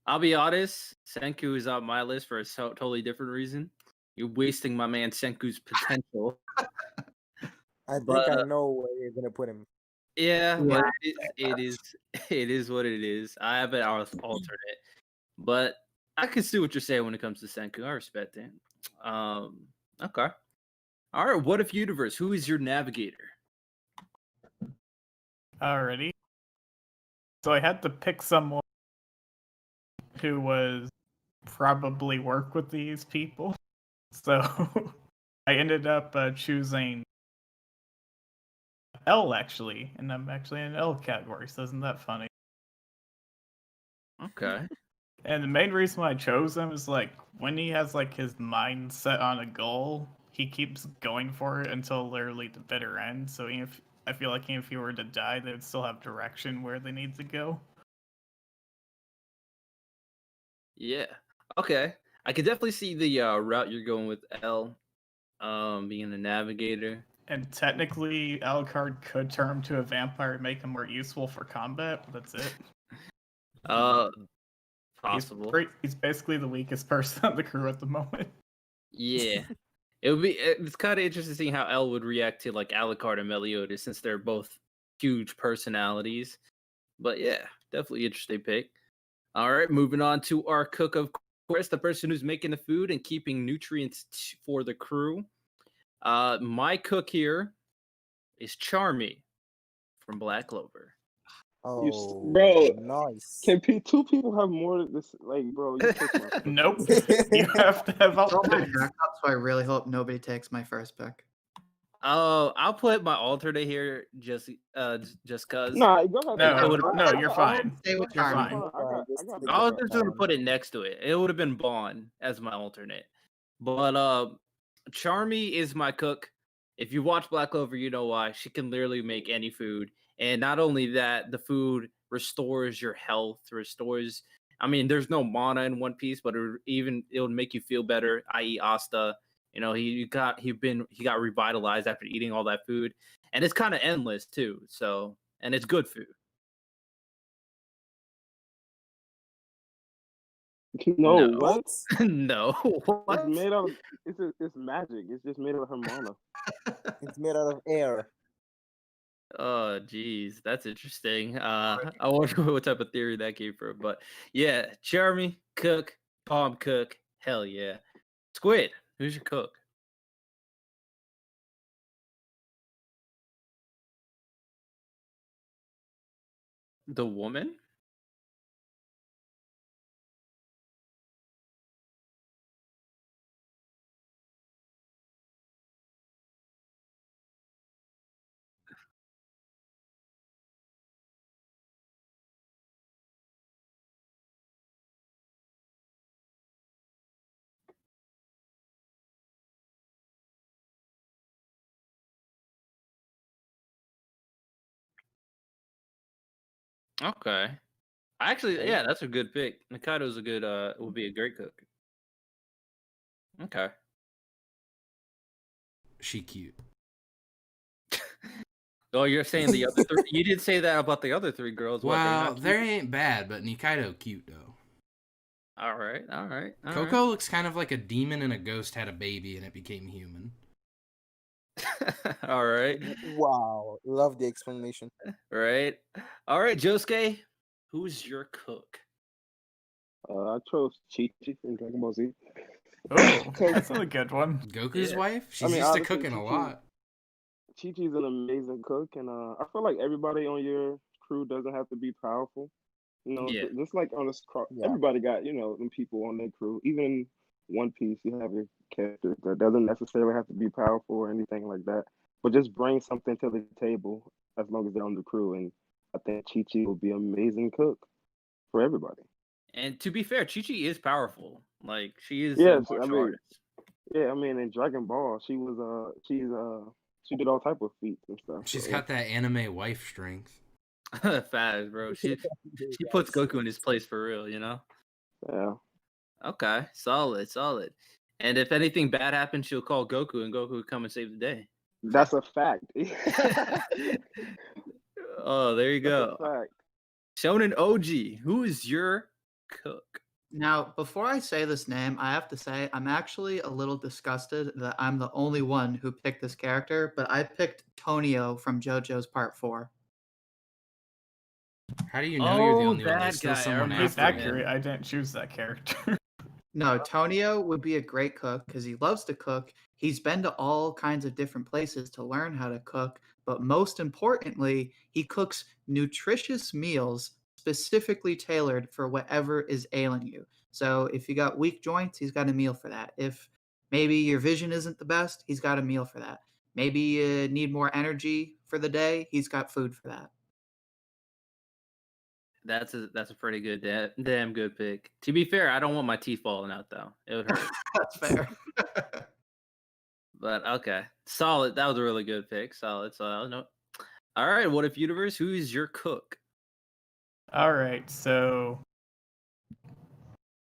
I'll be honest, Senku is on my list for a totally different reason. You're wasting my man Senku's potential. I think I know where you're gonna put him. Yeah, but it is what it is. I have an alternate, but I can see what you're saying when it comes to Senku. I respect it. Okay. All right. What if universe? Who is your navigator? Alrighty. So I had to pick someone who was probably work with these people. So I ended up choosing L actually, and I'm actually in L category. So isn't that funny? Okay. And the main reason why I chose him is like when he has like his mind set on a goal, he keeps going for it until literally the bitter end. So if I feel like if he were to die, they would still have direction where they need to go. Yeah. Okay. I could definitely see the route you're going with L, being the navigator. And technically, Alucard could turn him to a vampire and make him more useful for combat, but that's it. Possible. He's basically the weakest person on the crew at the moment. Yeah. It's kind of interesting seeing how L would react to like Alucard and Meliodas since they're both huge personalities. But yeah, definitely interesting pick. All right, moving on to our cook, of course, the person who's making the food and keeping nutrients for the crew. My cook here is Charmy from Black Clover. Oh, Bro, nice. can two people have more of this? Like, bro, you took my pick. Nope. You have to have all Oh my picks. backup, so I really hope nobody takes my first pick. Oh, I'll put my alternate here just cause. Nah, go ahead. No, you're fine. Stay with You're Charmy. fine. I got I was just gonna put it next to it. It would have been Bond as my alternate. But Charmy is my cook. If you watch Black Clover, you know why. She can literally make any food. And not only that, the food restores your health, restores I mean, there's no mana in One Piece, but it would make you feel better, i.e. Asta. You know, he got revitalized after eating all that food. And it's kind of endless too. So, and it's good food. No, No. what? No. What? It's made out of it's magic. It's just made out of Hermana. It's made out of air. Oh, geez, that's interesting. I wonder what type of theory that came from, but yeah, Jeremy, cook, bomb cook, hell yeah. Squid, who's your cook? The woman? Okay. Actually, yeah, that's a good pick. Mikado's a good would be a great cook. Okay. She cute. Oh, you're saying the other three? You did say that about the other three girls. Well, what, they ain't bad, but Nikaido cute though. All right. Coco looks kind of like a demon and a ghost had a baby and it became human. All right. Wow, love the explanation. Right. All right, Josuke, who's your cook? I chose Chi-Chi from Dragon Ball Z. Oh, that's a good one. Goku's Yeah. wife? She's used to obviously, cooking a Chi-Chi lot. Chi-Chi's an amazing cook, and I feel like everybody on your crew doesn't have to be powerful. You know, Yeah. just like on this, Yeah. everybody got them people on their crew. Even in One Piece, you have your character that doesn't necessarily have to be powerful or anything like that, but just bring something to the table as long as they're on the crew. And I think Chi-Chi will be an amazing cook for everybody. And to be fair, Chi-Chi is powerful. Like she is Yes, a martial artist. yeah, I mean in Dragon Ball, she she did all type of feats and stuff. She's so. got that anime wife strength. Fast, bro. She puts Goku in his place for real, you know? Yeah. Okay. Solid. And if anything bad happens, she'll call Goku and Goku will come and save the day. That's a fact. Oh, there you That's go. a fact. Shonen OG, who is your cook? Now, before I say this name, I have to say I'm actually a little disgusted that I'm the only one who picked this character, but I picked Tonio from JoJo's Part 4. How do you know you're the Oh, only one? that There's still guy, I someone remember He's after that. him. accurate. I didn't choose that character. No, Tonio would be a great cook because he loves to cook. He's been to all kinds of different places to learn how to cook, but most importantly, he cooks nutritious meals specifically tailored for whatever is ailing you. So if you got weak joints, he's got a meal for that. If maybe your vision isn't the best, he's got a meal for that. Maybe you need more energy for the day, he's got food for that. That's a pretty good, damn good pick. To be fair, I don't want my teeth falling out though. It would hurt. That's fair. But okay, solid. That was a really good pick. Solid. No. All right. What if universe? Who is your cook? All right, so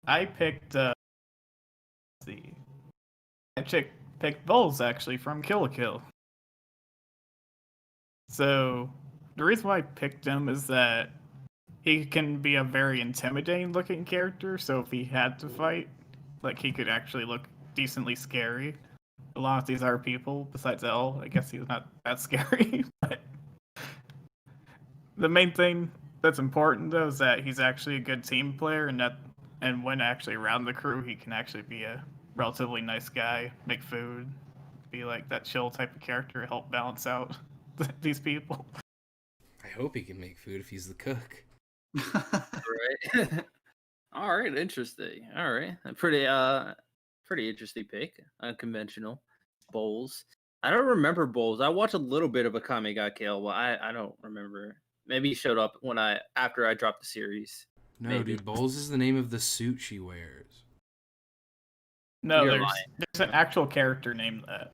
I picked. Let's see, picked Bowles actually from Kill la Kill. So the reason why I picked him is that he can be a very intimidating looking character. So if he had to fight, like he could actually look decently scary. As long as these are people, besides L, I guess he's not that scary. But the main thing that's important though is that he's actually a good team player, and when actually around the crew, he can actually be a relatively nice guy, make food, be like that chill type of character, help balance out these people. I hope he can make food if he's the cook. Right. All right. Interesting. All right. A pretty interesting pick. Unconventional. Bowls. I don't remember Bowls. I watched a little bit of Akame ga Kill, but I don't remember. Maybe he showed up after I dropped the series. No, Maybe. dude, Bowles is the name of the suit she wears. No, You're there's an actual character named that.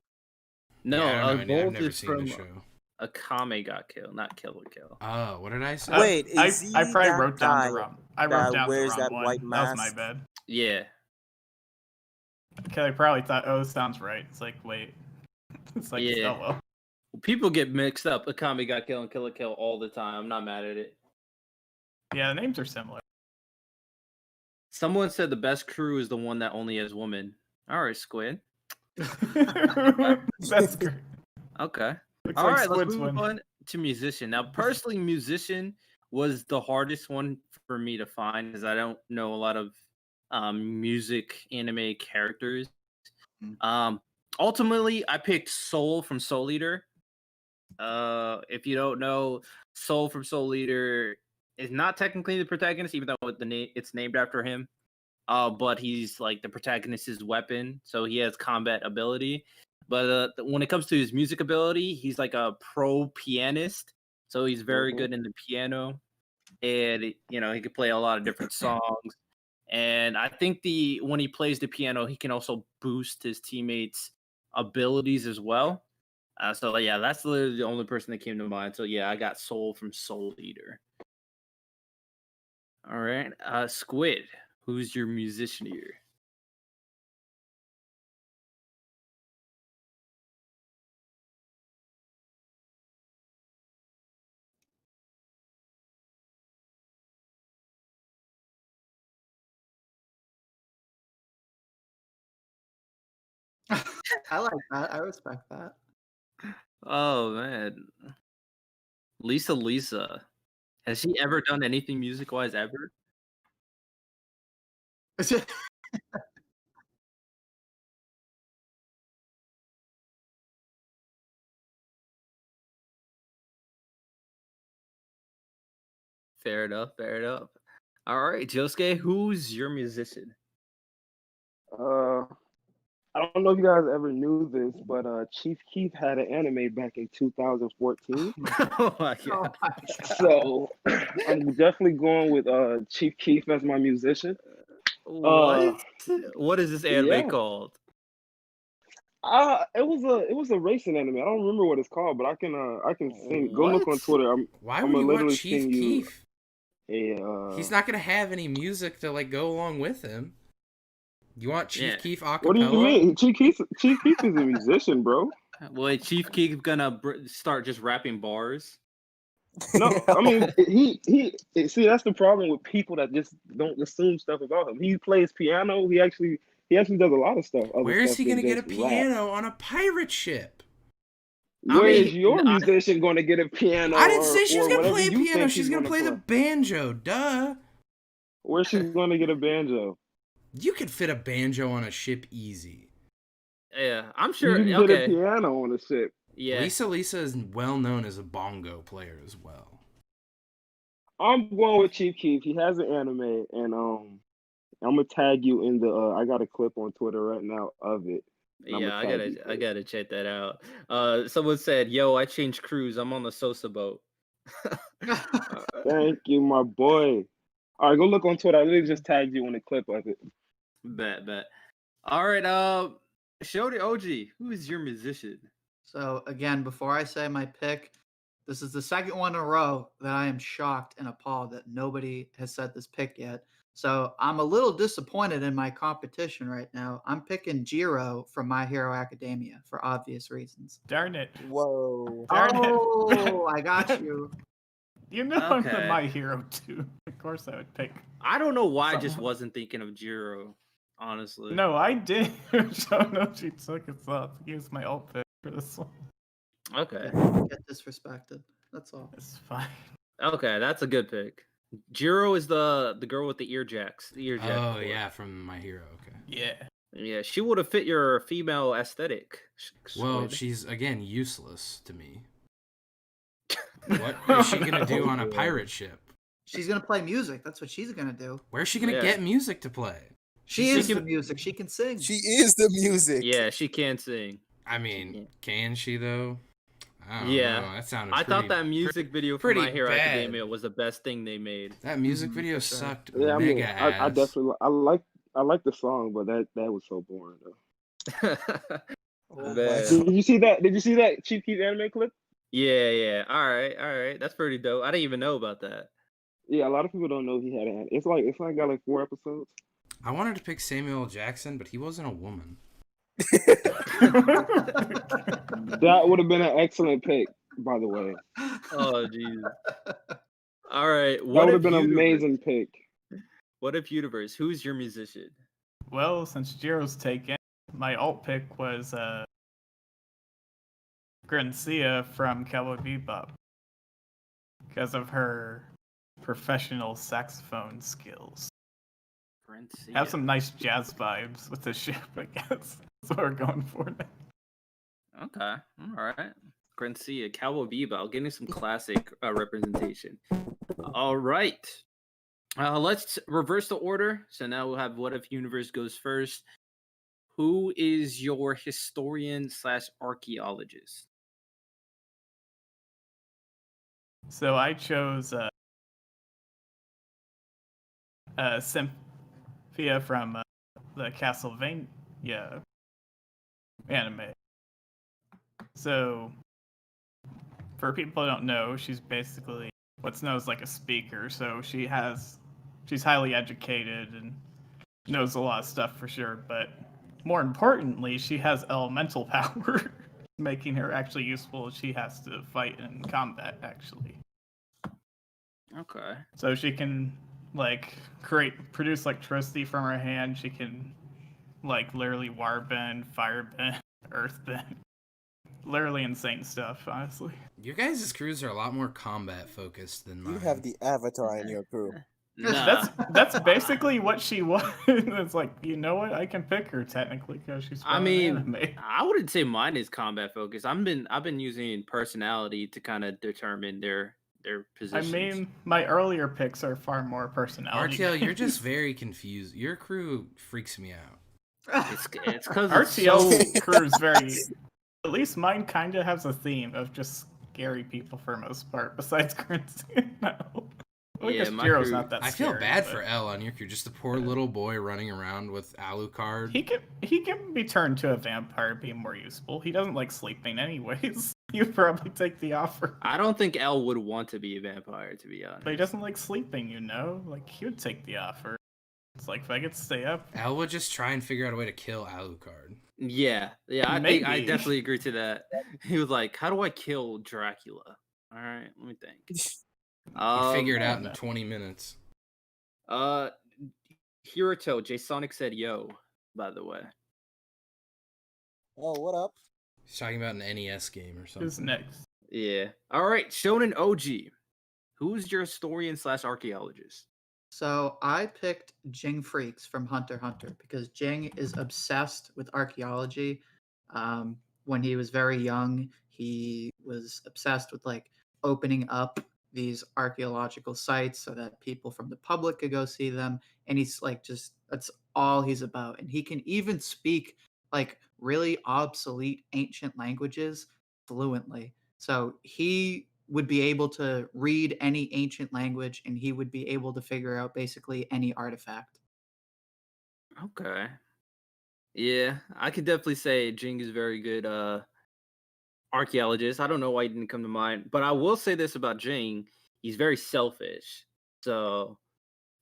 No, Yeah, I don't know. I've Bowls never is seen from the show. Akame ga Kill, not Kill la Kill. Oh, what did I say? Wait, I is he probably that wrote down guy the wrong. I wrote that down the wears wrong that one. white That was my mask? bad. Yeah. Kelly probably thought, "Oh, this sounds right." It's like, wait, it's like, Yeah. oh well. People get mixed up Akame ga Kill and Kill la Kill all the time. I'm not mad at it. Yeah, the names are similar. Someone said the best crew is the one that only has women. All right, Squid. That's great. Okay. Looks All like right, let's Squid's move win. on to musician. Now, personally, musician was the hardest one for me to find because I don't know a lot of music anime characters. Ultimately, I picked Soul from Soul Eater. If you don't know, Soul from Soul Eater is not technically the protagonist, even though it's named after him. But he's like the protagonist's weapon, so he has combat ability. But when it comes to his music ability, he's like a pro pianist, so he's very good in the piano, and he could play a lot of different songs. And I think when he plays the piano, he can also boost his teammates' abilities as well. So yeah, that's literally the only person that came to mind. So yeah, I got Soul from Soul Eater. All right, Squid. Who's your musician here? I like that. I respect that. Oh man, Lisa. Has she ever done anything music-wise ever? Fair enough. Fair enough. All right, Josuke, who's your musician? I don't know if you guys ever knew this, but Chief Keef had an anime back in 2014. Oh my Oh god. my God. So I'm definitely going with Chief Keef as my musician. What? What is this anime Yeah. called? It was a racing anime. I don't remember what it's called, but I can sing. Go look on What? Twitter. Why I'm would gonna you want literally Chief sing you Keef? a. He's not gonna have any music to like go along with him. You want Chief Yeah. Keef acapella? What do you mean? Chief Keef is a musician, bro. Well, Chief Keef gonna start just rapping bars. No, I mean he. See, that's the problem with people that just don't assume stuff about him. He plays piano. He actually does a lot of stuff. Where is he than gonna get a just rap. piano on a pirate ship? Where mean, is your musician going to get a piano? I didn't say she was or gonna whatever play a you piano. think She's he's gonna play the banjo. Duh. Where's she going to get a banjo? You could fit a banjo on a ship easy. Yeah, I'm sure. You can get a Okay. piano on a ship. Yeah. Lisa is well known as a bongo player as well. I'm going with Chief Keef. He has an anime, and I'm gonna tag you in the. I got a clip on Twitter right now of it. And Yeah, I'ma I tag gotta you I in it. gotta check that out. Someone said, "Yo, I changed crews. I'm on the Sosa boat." Thank you, my boy. All right, go look on Twitter. I literally just tagged you in a clip of it. Bet. All right, show the OG. Who is your musician? So again, before I say my pick, this is the second one in a row that I am shocked and appalled that nobody has said this pick yet. So I'm a little disappointed in my competition right now. I'm picking Jiro from My Hero Academia for obvious reasons. Darn it. Whoa. Darn it. Oh, I got you. You know I'm the Okay. My Hero too. Of course I would pick. I don't know why I just Someone. wasn't thinking of Jiro, honestly. No, I did. She took it off. Use my alt pick for this one. Okay. Get disrespected. That's all. It's fine. Okay, that's a good pick. Jiro is the girl with the ear jacks. The ear jack. Oh cord. yeah, from My Hero. Okay. Yeah. Yeah, she would have fit your female aesthetic. Well, Squid. she's again useless to me. What is she gonna do on a pirate ship? She's gonna play music. That's what she's gonna do. Where's she gonna Yeah. get music to play? She She is the can- music. She can sing. She is the music. Yeah, she can sing. I mean, Yeah. can she though? I don't Yeah. know. That sounded. I thought pretty- that music video for pretty My Hero bad. Academia was the best thing they made. That music Mhm, video for sure. sucked Yeah, I mean, mega I ass. definitely I like the song, but that was so boring though. Oh Man. my Did you see that? Did you see that Chief Keef anime clip? Yeah. All right. That's pretty dope. I didn't even know about that. Yeah, a lot of people don't know he had an. It's like got like 4 episodes. I wanted to pick Samuel L. Jackson, but he wasn't a woman. That would have been an excellent pick, by the way. Oh, Jesus. All right. That What would if have been an universe? amazing pick. What if universe? Who's your musician? Well, since Jiro's taken, my alt pick was Grancia from Cowboy Bebop because of her professional saxophone skills. Have some nice jazz vibes with the ship, I guess. That's what we're going for now. Okay. All right. Grancia, Cowboy Bebop, getting some classic representation. All right. Let's reverse the order. So now we'll have What If Universe goes first. Who is your historian / archaeologist? So I chose Cynthia from the Castlevania anime. So, for people who don't know, she's basically what's known as like a speaker. So she's highly educated and knows a lot of stuff for sure. But more importantly, she has elemental power, making her actually useful. She has to fight in combat, actually. Okay. So she can like produce electricity from her hand. She can like literally warbend, firebend, earthbend. Literally insane stuff, honestly. Your guys' crews are a lot more combat focused than mine. You have the Avatar in your crew. Nah. That's basically what she was. It's like, you know what? I can pick her technically because she's. I from mean, an anime. I wouldn't say mine is combat focused. I've been using personality to kind of determine their I positions. mean, my earlier picks are far more personality. RTL, you're just based. very confused. Your crew freaks me out. it's because RTL crew is very. At least mine kind of has a theme of just scary people for most part. Besides Grancia, no. I Yeah, guess my Jiro's crew- not that I feel scary, bad but for L on your crew. Just the poor little boy running around with Alucard. He can be turned to a vampire, be more useful. He doesn't like sleeping anyways. You'd probably take the offer. I don't think L would want to be a vampire, to be honest. But he doesn't like sleeping, you know? Like, he would take the offer. It's like, if I get to stay up, L would just try and figure out a way to kill Alucard. Yeah, I think I Maybe. definitely agree to that. He was like, "How do I kill Dracula?" All right, let me think. He figured it out in no. 20 minutes. Hiruto, J Sonic said yo, by the way. Oh, what up? He's talking about an NES game or who's something. next? Yeah. All right, Shonen OG. Who's your historian / archaeologist? So I picked Jing Freaks from Hunter x Hunter because Jing is obsessed with archaeology. When he was very young, he was obsessed with like opening up these archaeological sites so that people from the public could go see them. And he's like, just that's all he's about. And he can even speak like really obsolete ancient languages fluently. So he would be able to read any ancient language and he would be able to figure out basically any artifact. Okay. Yeah, I could definitely say Jing is very good archaeologist. I don't know why he didn't come to mind, but I will say this about Jing: he's very selfish. So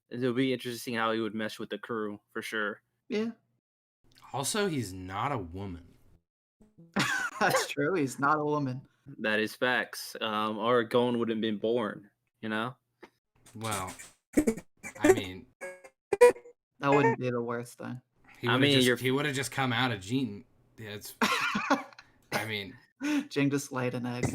it'll be interesting how he would mesh with the crew for sure. Yeah, Also, he's not a woman. that's true. He's not a woman. That is facts. Or Gon wouldn't have been born. You know. Well, I mean, That wouldn't be the worst then. he I would mean, have you're- just he would have just come out of Gene. Yeah, it's. I mean, Jing just laid an egg.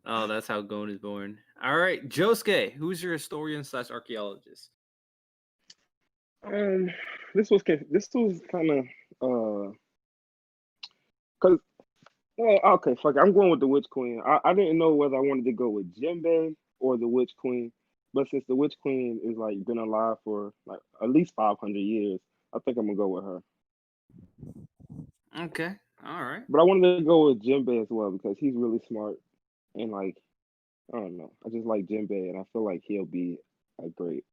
Oh, that's how Gon is born. All right, Josuke, who's your historian slash archaeologist? This was kind of cause okay, fuck it. I'm going with the Witch Queen. I didn't know whether I wanted to go with Jinbei or the Witch Queen, but since the Witch Queen is like been alive for like at least 500 years, I think I'm gonna go with her. Okay, all right. But I wanted to go with Jinbei as well because he's really smart and like I don't know. I just like Jinbei and I feel like he'll be a great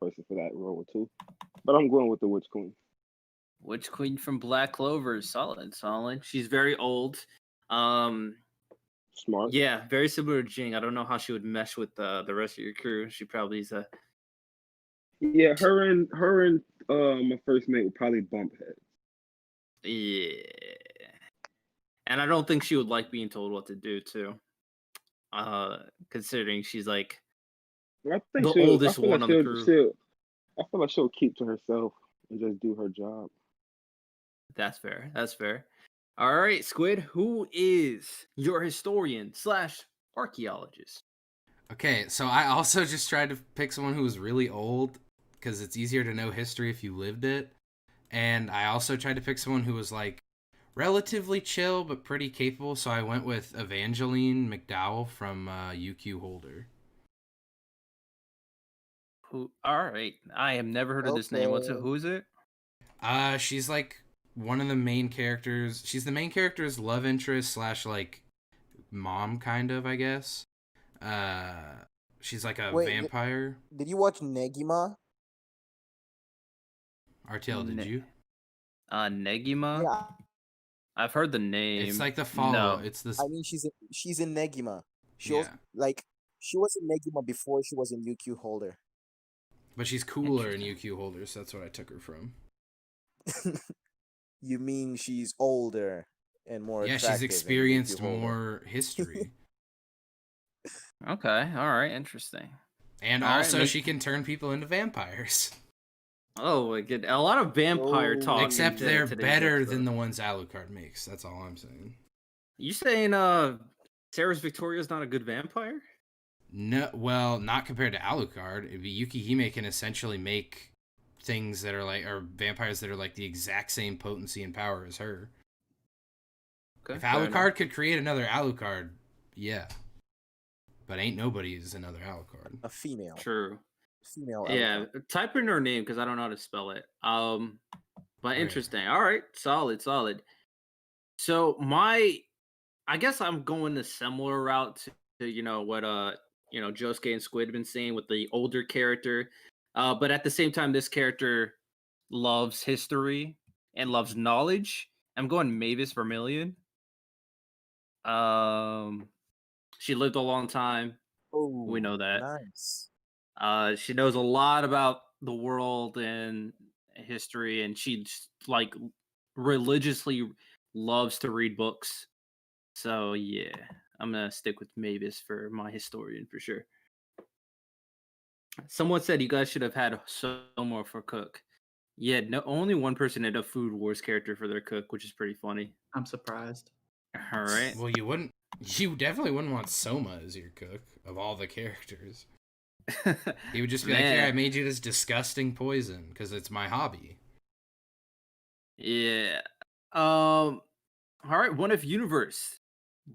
person for that role too. But I'm going with the Witch Queen. Witch Queen from Black Clover, solid, solid. She's very old. Smart. Yeah, very similar to Jing. I don't know how she would mesh with the rest of your crew. She probably is a Yeah, her and my first mate would probably bump heads. yeah. And I don't think she would like being told what to do too. Considering she's like I think the oldest one on the crew. I feel like she'll keep to herself and just do her job. That's fair. That's fair. All right, Squid, who is your historian slash archaeologist? okay, so I also just tried to pick someone who was really old because it's easier to know history if you lived it. And I also tried to pick someone who was like relatively chill but pretty capable, so I went with Evangeline McDowell from UQ Holder. Who? All right, I have never heard of this name. Okay. Who is it? She's like one of the main characters. She's the main character's love interest slash like mom, kind of, I guess. She's like a Wait, vampire. Did you watch Negima? RTL, did Ne- you? Negima. Yeah, I've heard the name. It's like the follow. No. It's this. I mean she's in Negima. She was Yeah, she was in Negima before she was in UQ Holder. but she's cooler in UQ Holder, so that's what I took her from. You mean she's older and more Yeah, attractive she's in experienced UQ Holder. more history. Okay. All right. Interesting. And All right, also, make- she can turn people into vampires. Oh, my good. A lot of vampire Oh. talk. in Except the- they're today's better episode. than the ones Alucard makes. That's all I'm saying. You saying Sarah's Victoria's not a good vampire? No, well, not compared to Alucard. Yukihime can essentially make things that are like, or vampires that are like the exact same potency and power as her. Okay, If fair enough. Alucard could create another Alucard, yeah. But ain't nobody is another Alucard. A female. True. Female. Yeah, Alucard. type in her name because I don't know how to spell it. But Right. interesting. All right, solid, solid. So I guess I'm going a similar route to what Josuke and Squid have been saying with the older character, but at the same time, this character loves history and loves knowledge. I'm going Mavis Vermillion. She lived a long time. Oh, We know that. Nice. She knows a lot about the world and history, and she like religiously loves to read books. So yeah, I'm gonna stick with Mavis for my historian for sure. Someone said you guys should have had Somo for cook. Yeah, no, only one person had a Food Wars character for their cook, which is pretty funny. I'm surprised. All right. Well, you definitely wouldn't want Soma as your cook of all the characters. He would just be like, Man. "Yeah, I made you this disgusting poison because it's my hobby." Yeah. All right. One of Universe.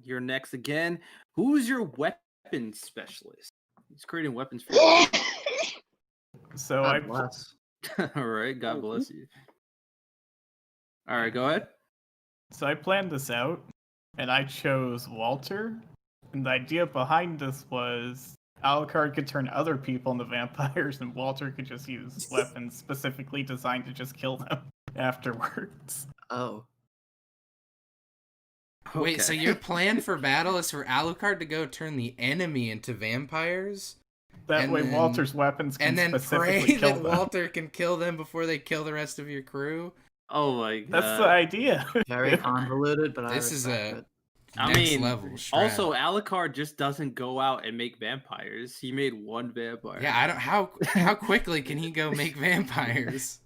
You're next again. Who's your weapon weapon specialist. He's creating weapons for you. So God bless. All right, God bless you. All right, go ahead. So I planned this out, and I chose Walter. And the idea behind this was Alucard could turn other people into vampires, and Walter could just use weapons specifically designed to just kill them afterwards. Oh. Wait, so Okay. your plan for battle is for Alucard to go turn the enemy into vampires? That And way, then- Walter's weapons can And then specifically pray kill that them. Walter can kill them before they kill the rest of your crew? Oh my god. That's the idea. Very convoluted, but This I is respect a it. next level strat. also Alucard just doesn't go out and make vampires. He made one vampire. Yeah, I don't how quickly can he go make vampires?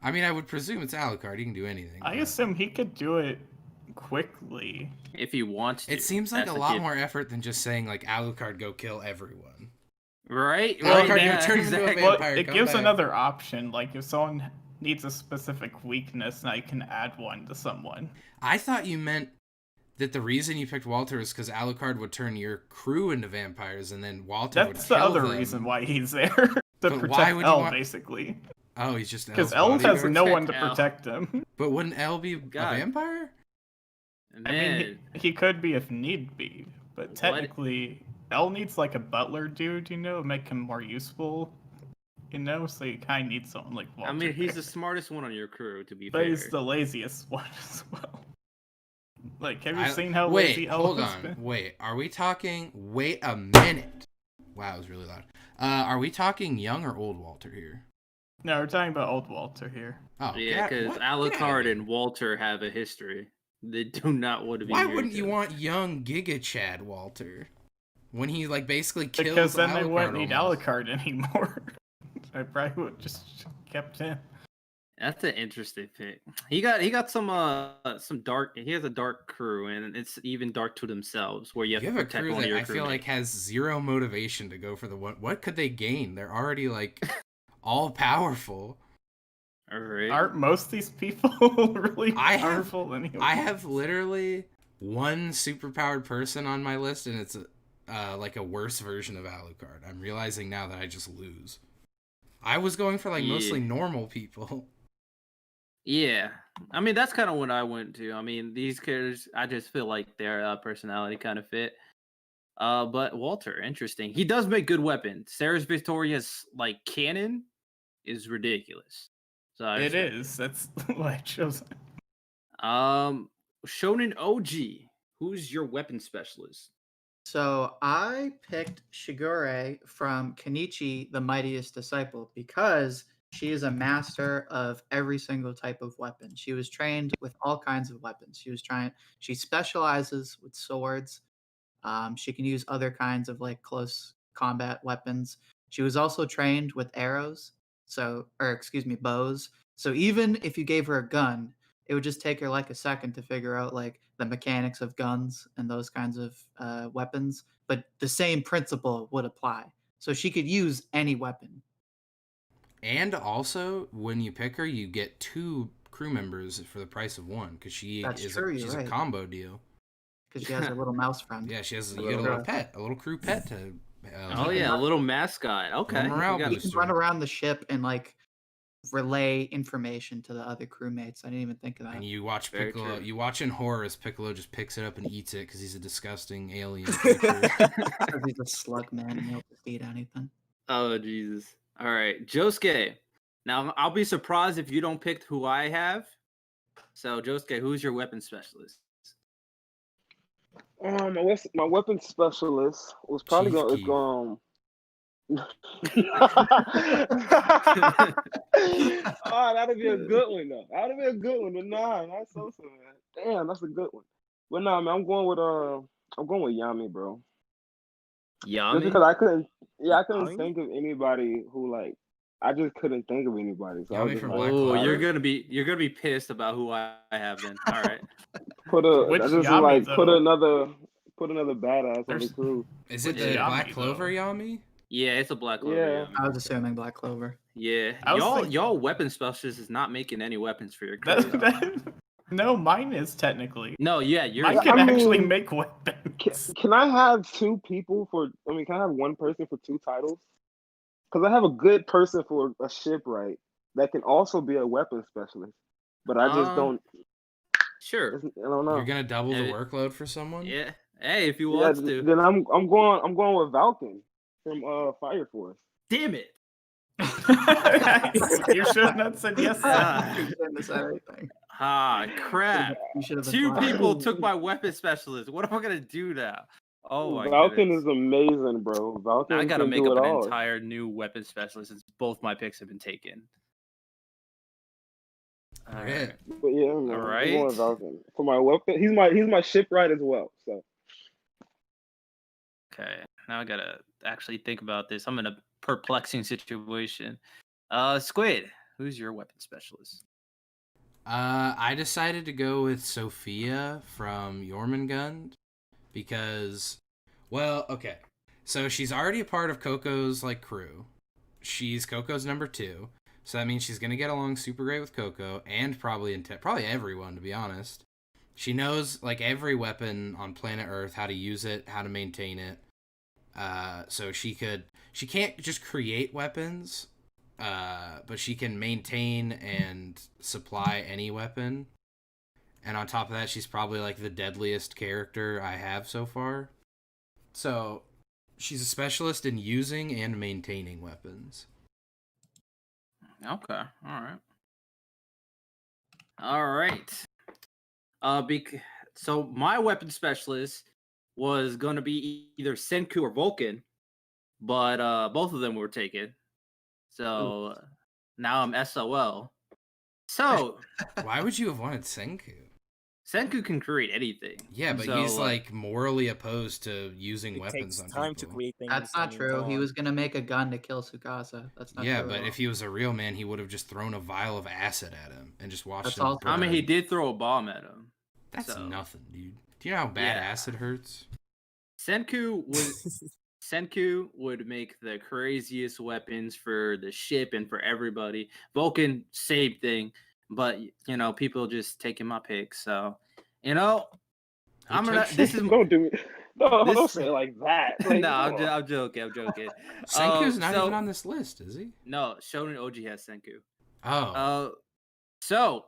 I mean, I would presume it's Alucard. He can do anything. I but assume he could do it quickly. If he wants to. It seems like That's a the lot kid. more effort than just saying like Alucard go kill everyone. Right? Alucard, Right, you yeah, turn him into a exactly. Well, Vampire, it come gives back. another option. Like if someone needs a specific weakness, now you can add one to someone. I thought you meant that the reason you picked Walter is because Alucard would turn your crew into vampires, and then Walter would That's kill the other them. reason why he's there to But why protect would you Elle, want- basically. Oh, he's just Because Elle's Elle has bodyguard? no one to Protect Elle. protect him. But wouldn't Elle be God. a vampire? Man, I mean, he could be if need be, but technically, Elle needs like a butler dude, to make him more useful. So you kind of need someone like Walter. I mean, he's the there. smartest one on your crew, to be But fair. he's the laziest one as well. Like, have you I- seen how Wait, lazy Elle hold has on. been? Wait, are we talking... Wait a minute. Wow, it was really loud. Are we talking young or old Walter here? No, we're talking about old Walter here. Oh, Yeah, because Alucard and Walter have a history. They do not want to be Why near wouldn't each you other. want young Giga Chad Walter? When he, like, basically kills Because then they Alucard wouldn't need almost. Alucard anymore. I probably would just kept him. That's an interesting pick. He got some dark. He has a dark crew, and it's even dark to themselves. Where you have You to have a protect crew one of that your I feel like crewmates. has zero motivation to go for the one. What could they gain? They're already, like, all powerful. All right. Aren't most of these people really I have- powerful anyway? I have literally one superpowered person on my list, and it's like a worse version of Alucard. I'm realizing now that I just lose. I was going for like mostly Yeah. normal people. Yeah, I mean that's kind of what I went to. I mean these characters, I just feel like their personality kind of fit. But Walter, interesting. He does make good weapons. Sarah's Victoria's like cannon is ridiculous. So I It respect is. That's why I chose it. Shonen OG. Who's your weapon specialist? So I picked Shigure from Kenichi, the Mightiest Disciple, because she is a master of every single type of weapon. She was trained with all kinds of weapons. She specializes with swords. She can use other kinds of like close combat weapons. She was also trained with arrows, bows. So even if you gave her a gun, it would just take her like a second to figure out like the mechanics of guns and those kinds of weapons. But the same principle would apply. So she could use any weapon. And also, when you pick her, you get 2 crew members for the price of 1 because she's You're right. a combo deal. Because she has a little mouse friend. Yeah, you A get a little little girl. pet, a little crew pet to. Oh yeah, a little mascot. Okay. morale we got- You can booster. run around the ship and like relay information to the other crewmates. I didn't even think of that. And you watch Very Piccolo. true. You watch in horror as Piccolo just picks it up and eats it because he's a disgusting alien creature. Because he's a slug man and he'll just eat anything. Oh Jesus! All right, Josuke. Now I'll be surprised if you don't pick who I have. So Josuke, who's your weapon specialist? My weapon specialist was probably Chief going. Oh, that'd be a good one though. That'd be a good one. But nah, that's so man. Damn, that's a good one. But nah, man, I'm going with Yami, bro. Just Yami. because I couldn't Yami? think of anybody who like I just couldn't think of anybody. So I Yami was just from like, Black Oh, Clover. you're gonna be pissed about who I have then. All right. Which I just Yami, like though? put another badass on the There's- crew. Is it Which the Yami, Black Clover though? Yami? Yeah, it's a Black Clover. Yeah. Yami. I was assuming Black Clover. Yeah, I was thinking- y'all weapon specialist is not making any weapons for your crew. That, y'all. that, No, mine is technically. No, yeah, you're. Mine can I actually mean, make weapons. Can I have two people for? I mean, can I have one person for two titles? Because I have a good person for a shipwright that can also be a weapon specialist, but I just don't. Sure. I don't You're know. gonna double the Hey, workload for someone? Yeah. Hey, if you Yeah, wants to. then I'm going with Falcon from Fire Force. Damn it. You shouldn't have said yes. Ah. You shouldn't have said anything. Crap. You should have been Two quiet. people took my weapon specialist. What am I gonna do now? Oh my Falcon goodness. is amazing, bro. Falcon I gotta can make do up it an all. entire new weapon specialist since both my picks have been taken. All Yeah. right. But yeah, man, All I'm going right. Falcon for my weapon. He's my shipwright as well. So Okay. Now I gotta actually think about this. I'm in a perplexing situation. Squid, who's your weapon specialist? I decided to go with Sophia from Jormungand because, well, okay. So she's already a part of Coco's like crew. She's Coco's number 2, so that means she's gonna get along super great with Coco and probably probably everyone, to be honest. She knows like every weapon on planet Earth, how to use it, how to maintain it. So she can't just create weapons, but she can maintain and supply any weapon. And on top of that, she's probably like the deadliest character I have so far. So she's a specialist in using and maintaining weapons. Okay. All right. So my weapon specialist was gonna be either Senku or Vulcan, but both of them were taken. So now I'm SOL. So Why would you have wanted Senku? Senku can create anything. Yeah, but So, he's like morally opposed to using It weapons takes on time to people. create things. That's I not mean, true. come He on. was gonna make a gun to kill Tsukasa. That's not Yeah, true. but at if all. he was a real man, he would have just thrown a vial of acid at him and just watched That's him. also- I mean, he burn. did throw a bomb at him. That's so- nothing, dude. Do you know how bad Yeah. acid hurts? Senku would make the craziest weapons for the ship and for everybody. Vulcan, same thing, but people just taking my pick. So, I'm gonna. This is don't do it. Don't This- say it like that. Like, no, come on. I'm joking. Senku's not so- even on this list, is he? No, Shonen OG has Senku. Oh. So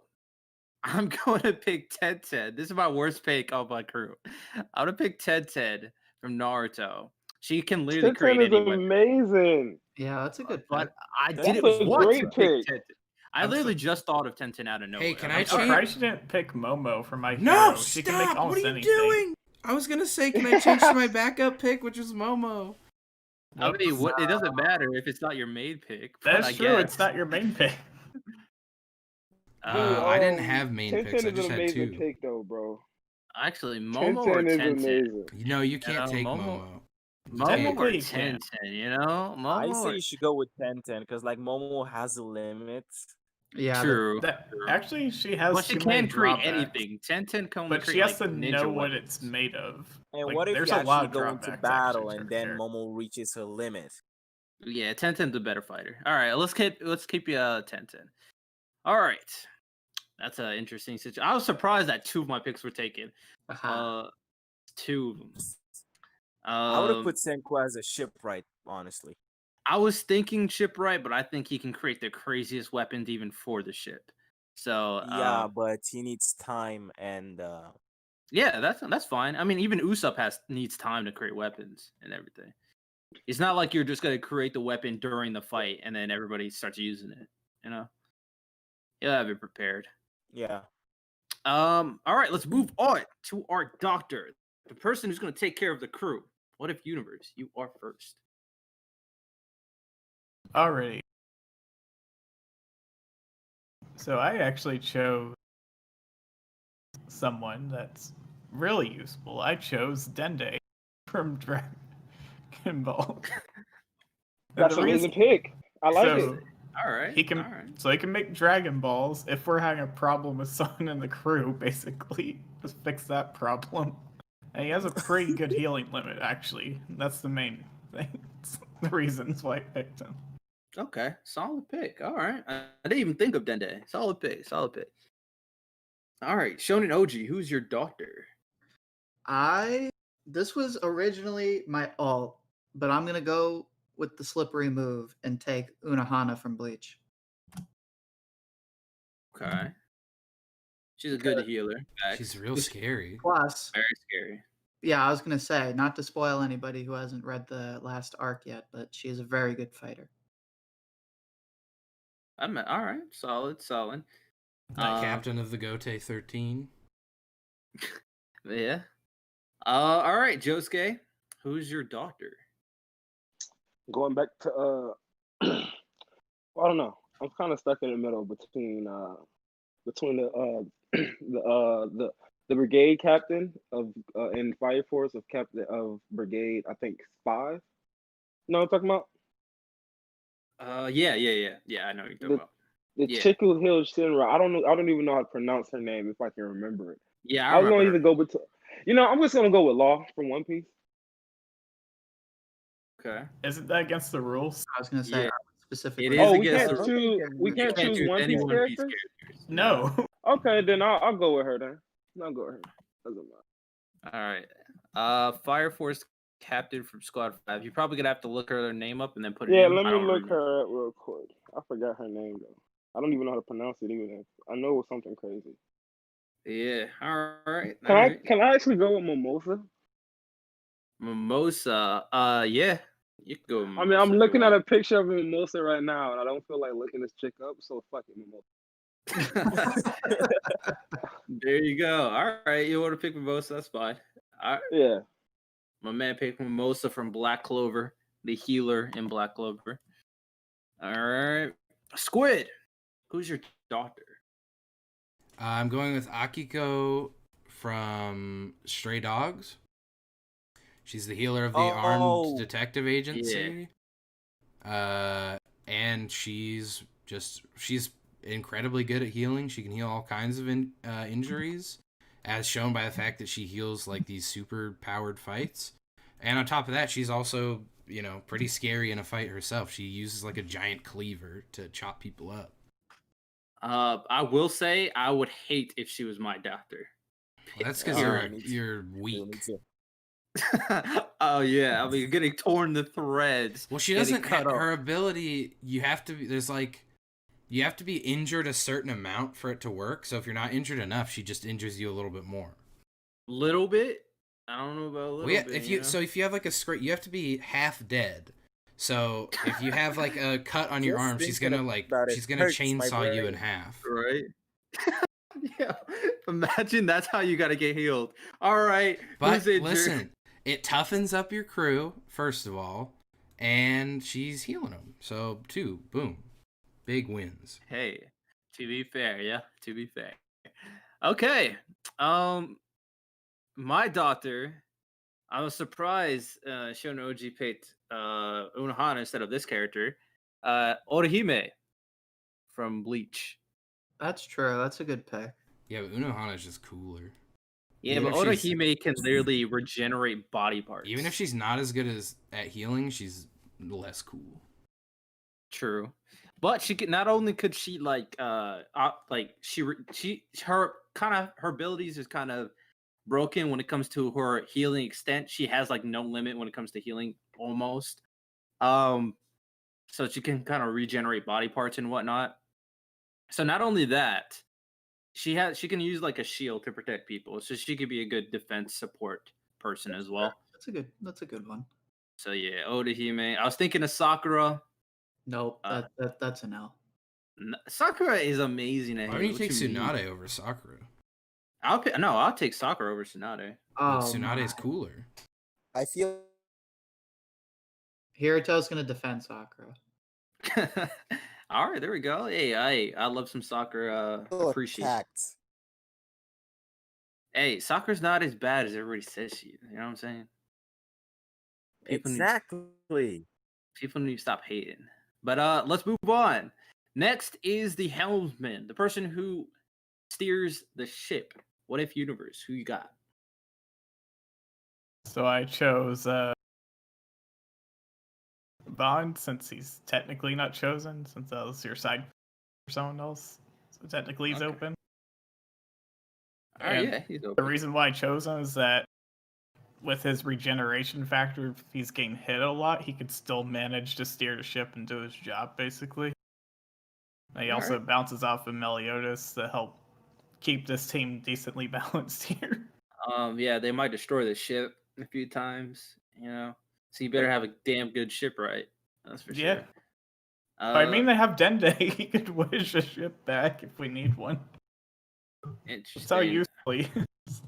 I'm going to pick Tenten. This is my worst pick of my crew. I'm gonna pick Tenten from Naruto. She can literally create Tenten is any weapon. amazing. Yeah, that's a good pick. But I That's didn't a want great to pick pick. Tenten. I I'm literally just thought of Tenten out of nowhere. Hey, can I'm I I'm change- surprised you didn't pick Momo for my No, hero. She can make stop! almost What are you anything. doing? I was gonna say, can I change to my backup pick, which was Momo? I mean, it doesn't matter if it's not your main pick. But That's I true. guess. It's not your main pick. I didn't have main Tenten picks. I is just an had amazing 2. pick, though, bro. Actually, Momo or Tenten is Tenten. amazing. No, you can't take Momo. Momo. Momo or Technically, you can. Tenten, I Momo say or you should go with 10-10 because like Momo has a limit. yeah, True. Actually, she has But she too many can create drawbacks. anything. Tenten can only But create she has like, to ninja know what weapons. it's made of. And Like, what if there's you a lot actually of go into drawbacks, battle actually, to and her then character. Momo reaches her limit? Yeah, Tenten's a better fighter. All right, let's keep you Tenten. All right, that's an interesting situation. I was surprised that 2 of my picks were taken. Aha. 2 of them. I would have put Senku as a shipwright, honestly. I was thinking shipwright, but I think he can create the craziest weapons even for the ship. So Yeah, but he needs time and yeah, that's fine. I mean, even Usopp needs time to create weapons and everything. It's not like you're just gonna create the weapon during the fight and then everybody starts using it. You'll have it prepared. yeah. All right, let's move on to our doctor, the person who's gonna take care of the crew. What if universe? You are first. Alrighty. So I actually chose someone that's really useful. I chose Dende from Dragon Ball. That's an amazing pick. I like it. All right. He can, All right. so he can make Dragon Balls. If we're having a problem with someone in the crew, basically, just fix that problem. And he has a pretty good healing limit, actually. That's the main thing. The reasons why I picked him. Okay, solid pick. All right. I didn't even think of Dende. Solid pick. All right, Shonen OG, who's your doctor? This was originally my alt, but I'm gonna go with the slippery move and take Unohana from Bleach. Okay. She's a good healer. She's real Which- scary. Plus, Very scary. yeah, I was gonna say, not to spoil anybody who hasn't read the last arc yet, but she is a very good fighter. All right, solid. Captain of the Gote 13. Yeah. All right, Josuke, who's your doctor? Going back to I don't know. I'm kind of stuck in the middle between the the brigade captain of in Fire Force of captain of brigade, I think 5. You know what I'm talking about? Yeah. I know what you're talking about. The Yeah. chick who healed Shinra. I don't even know how to pronounce her name if I can remember it. Yeah, I was gonna either go between. I'm just gonna go with Law from One Piece. Okay. Isn't that against the rules? I was gonna say Yeah. specifically. It is Oh, against we can't choose One Piece characters. No. Okay, then I'll go with her then. I'll go with her. Doesn't matter. All right. Fire Force captain from Squad 5. You're probably gonna have to look her name up and then put it Yeah, in. let I me don't look remember. her up real quick. I forgot her name though. I don't even know how to pronounce it either. I know it was something crazy. Yeah. All right. Can I actually go with Mimosa? Mimosa. Yeah. You can go with I mean, I'm Mimosa if you looking at want. a picture of Mimosa right now, and I don't feel like looking this chick up. So fuck it, Mimosa. There you go. All right. You want to pick Mimosa? That's fine. All right. Yeah. My man picked Mimosa from Black Clover, the healer in Black Clover. All right. Squid, who's your doctor? I'm going with Akiko from Stray Dogs. She's the healer of the armed detective agency. And she's incredibly good at healing. She can heal all kinds of injuries, as shown by the fact that she heals like these super powered fights. And on top of that, she's also, pretty scary in a fight herself. She uses like a giant cleaver to chop people up. I will say I would hate if she was my doctor. Well, that's because you're weak. Oh yeah, I mean, getting torn to threads. Well, she doesn't cut her ability. You have to be injured a certain amount for it to work. So if you're not injured enough, she just injures you a little bit more. Little bit? I don't know about a little bit. If you have like a scrape, you have to be half dead. So if you have like a cut on your arm, she's gonna chainsaw you in half. Right. Yeah. Imagine that's how you gotta get healed. All right. But listen, it toughens up your crew, first of all, and she's healing them. So, boom. Big wins. Hey, to be fair, yeah, to be fair. Okay. My doctor, I was surprised Shonen OG picked Unohana instead of this character. Orihime from Bleach. That's true. That's a good pick. Yeah, but Unohana's just cooler. Yeah, but Orihime can literally regenerate body parts. Even if she's not as good at healing, she's less cool. True, but she could not only could she her abilities is kind of broken when it comes to her healing extent. She has like no limit when it comes to healing almost. So she can kind of regenerate body parts and whatnot. So not only that, she can use like a shield to protect people, so she could be a good defense support person as well. That's a good one. So yeah, Orihime. I was thinking of Sakura. Nope, that's an L. Sakura is amazing at Why don't you take Tsunade over Sakura? I'll take Sakura over Tsunade. Oh, Tsunade's cooler. I feel Hiruto's gonna defend Sakura. All right, there we go. Hey, I love some Sakura. Appreciate. Hey, Sakura's not as bad as everybody says she is. You know what I'm saying? People need to stop hating. But let's move on. Next is the helmsman, the person who steers the ship. What if universe? Who you got? So I chose Bond, since he's technically not chosen, since that was your side for someone else. So technically he's open. All right, And yeah, he's the open. reason why I chose him is that with his regeneration factor, if he's getting hit a lot, he could still manage to steer the ship and do his job, basically. And he also bounces off of Meliodas to help keep this team decently balanced here. Yeah, they might destroy the ship a few times, you know. So you better have a damn good shipwright. That's for Yeah. sure. I mean, they have Dende. He could wish a ship back if we need one. That's how Interesting. useful he is.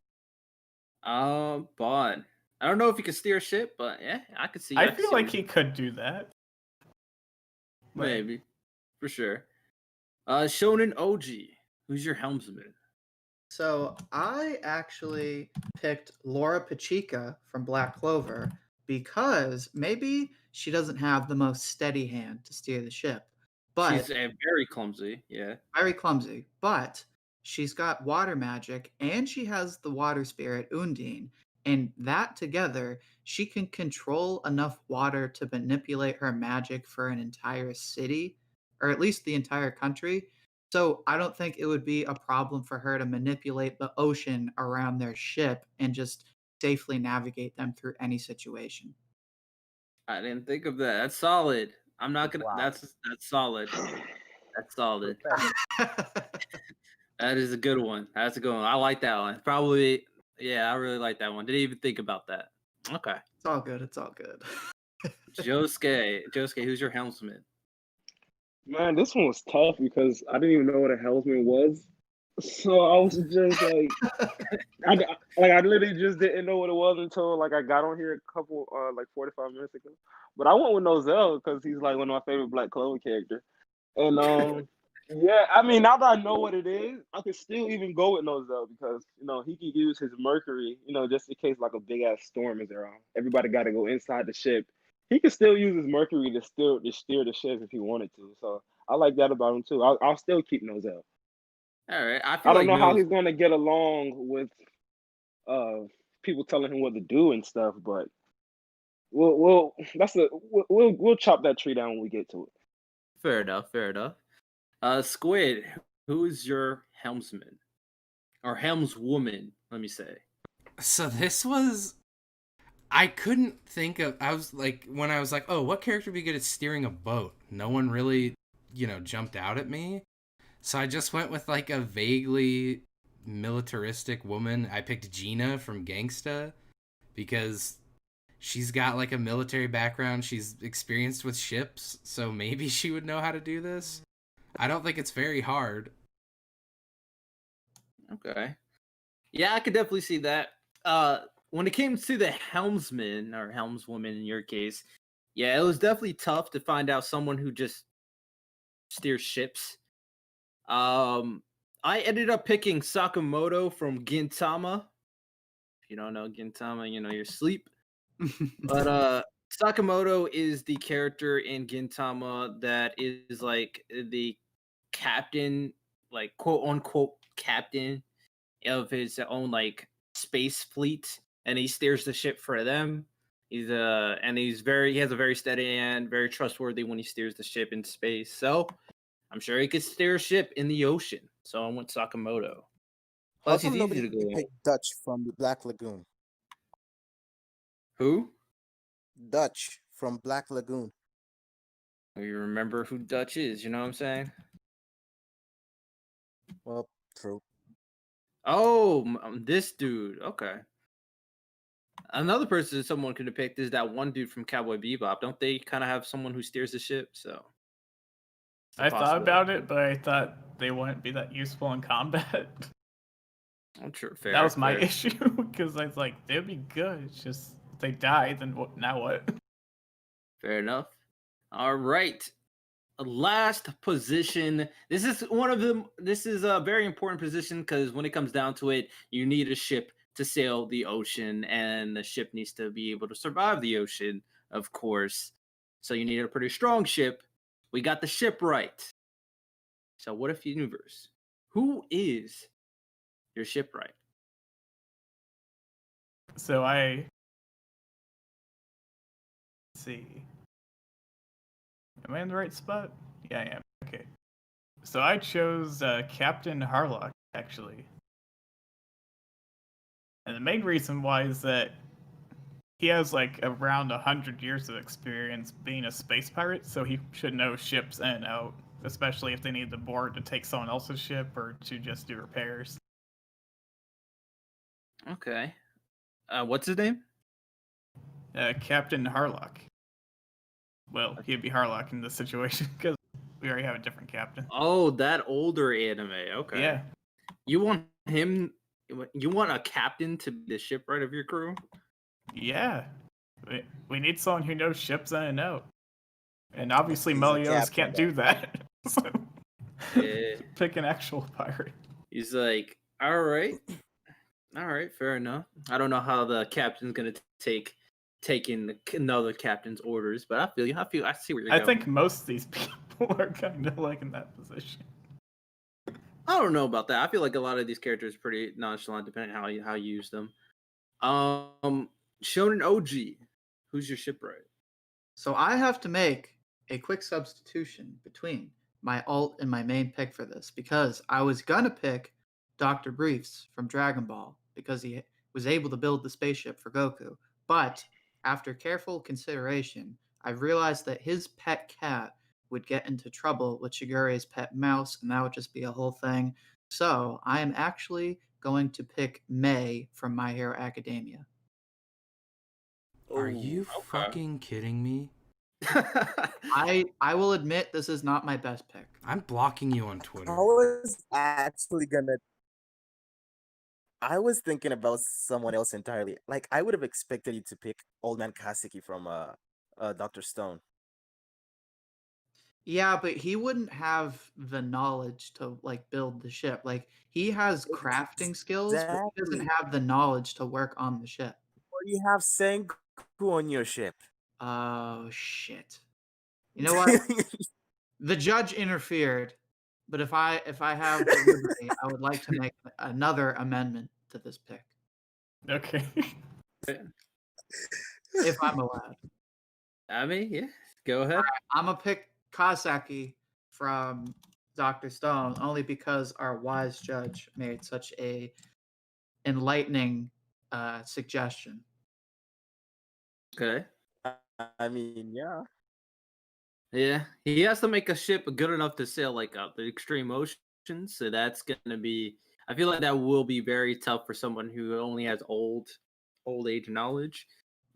Bond. I don't know if he could steer a ship, but yeah, I could see. I could feel see like what- he could do that. maybe, for sure. Shonen OG. Who's your helmsman? So I actually picked Laura Pachica from Black Clover because maybe she doesn't have the most steady hand to steer the ship, but She's very clumsy. Yeah. very clumsy. But she's got water magic and she has the water spirit Undine, and that together, she can control enough water to manipulate her magic for an entire city, or at least the entire country. So I don't think it would be a problem for her to manipulate the ocean around their ship and just safely navigate them through any situation. I didn't think of that. That's solid. I'm not gonna. Wow. That's solid. That's solid. That is a good one. That's a good one. I like that one. Probably. Yeah, I really like that one. Didn't even think about that. Okay. It's all good. It's all good. Josuke, who's your helmsman? Man, this one was tough because I didn't even know what a Helmsman was. So I was just like, I literally just didn't know what it was until like I got on here a couple like 45 minutes ago. But I went with Nozel because he's like one of my favorite Black Clover characters. And yeah, I mean now that I know what it is, I could still even go with Nozel because he can use his Mercury, just in case like a big ass storm is around. Everybody got to go inside the ship. He can still use his Mercury to steer the ship if he wanted to. So I like that about him too. I'll still keep Nozel. All right. I I feel don't like know how he's going to get along with people telling him what to do and stuff, but we'll chop that tree down when we get to it. Fair enough. Fair enough. Squid, who's your helmsman or helmswoman? Let me say. So this was. I couldn't think of. I was like, when I was like, oh, what character would be good at steering a boat? No one really, jumped out at me. So I just went with like a vaguely militaristic woman. I picked Gina from Gangsta because she's got like a military background. She's experienced with ships, so maybe she would know how to do this. I don't think it's very hard. Okay. Yeah, I could definitely see that. When it came to the helmsman or helmswoman in your case, yeah, it was definitely tough to find out someone who just steers ships. I ended up picking Sakamoto from Gintama. If you don't know Gintama, you know your sleep. But Sakamoto is the character in Gintama that is like the captain, like quote unquote captain of his own like space fleet, and he steers the ship for them. He has a very steady and very trustworthy when he steers the ship in space. So I'm sure he could steer a ship in the ocean. So I went Sakamoto. How Plus, he's come easy nobody to go in. picked Dutch from Black Lagoon? Who? Dutch from Black Lagoon. You remember who Dutch is? You know what I'm saying? Well, true. Oh, this dude. Okay. Another person someone could have picked is that one dude from Cowboy Bebop. Don't they kind of have someone who steers the ship? So I thought about it, but I thought they wouldn't be that useful in combat. I'm sure. Fair. That was my fair. issue because I was like, they'd be good. It's just if they die, then what? Now what? Fair enough. All right. Last position. This is one of them. This is a very important position because when it comes down to it, you need a ship to sail the ocean, and the ship needs to be able to survive the ocean, of course. So you need a pretty strong ship. We got the ship right. So what if universe? Who is your shipwright? So let's see. Am I in the right spot? Yeah, I am. Okay. So I chose Captain Harlock, actually. And the main reason why is that he has like around 100 years of experience being a space pirate, so he should know ships in and out, especially if they need the board to take someone else's ship or to just do repairs. Okay. What's his name? Captain Harlock. Well, he'd be Harlock in this situation because we already have a different captain. Oh, that older anime. Okay. Yeah. You want him? You want a captain to be the shipwright of your crew? Yeah. We need someone who knows ships in and out. And obviously He's a Melios captain, can't do that. So Yeah. pick an actual pirate. He's like, all right, fair enough. I don't know how the captain's gonna take taking another captain's orders, but I feel you. I see where you're I going. think most of these people are kind of like in that position. I don't know about that. I feel like a lot of these characters are pretty nonchalant, depending on how you use them. Shonen OG, who's your shipwright? So I have to make a quick substitution between my alt and my main pick for this because I was gonna pick Dr. Briefs from Dragon Ball because he was able to build the spaceship for Goku. But after careful consideration, I realized that his pet cat would get into trouble with Shigure's pet mouse, and that would just be a whole thing. So I am actually going to pick May from My Hero Academia. Are Ooh, you fucking kidding me? I will admit this is not my best pick. I'm blocking you on Twitter. I was actually gonna. I was thinking about someone else entirely. Like I would have expected you to pick Old Man Kaseki from Dr. Stone. Yeah, but he wouldn't have the knowledge to like build the ship. Like he has crafting skills, but he doesn't Exactly. have the knowledge to work on the ship. Or you have Sengoku on your ship. Oh shit. You know what? The judge interfered, but if I have the liberty, I would like to make another amendment to this pick, Okay. if I'm allowed. I mean, yeah, go ahead. I'm gonna pick Kaseki from Dr. Stone only because our wise judge made such a enlightening suggestion. Okay. I mean, yeah. Yeah, he has to make a ship good enough to sail like the extreme oceans. So that's gonna be. I feel like that will be very tough for someone who only has old age knowledge.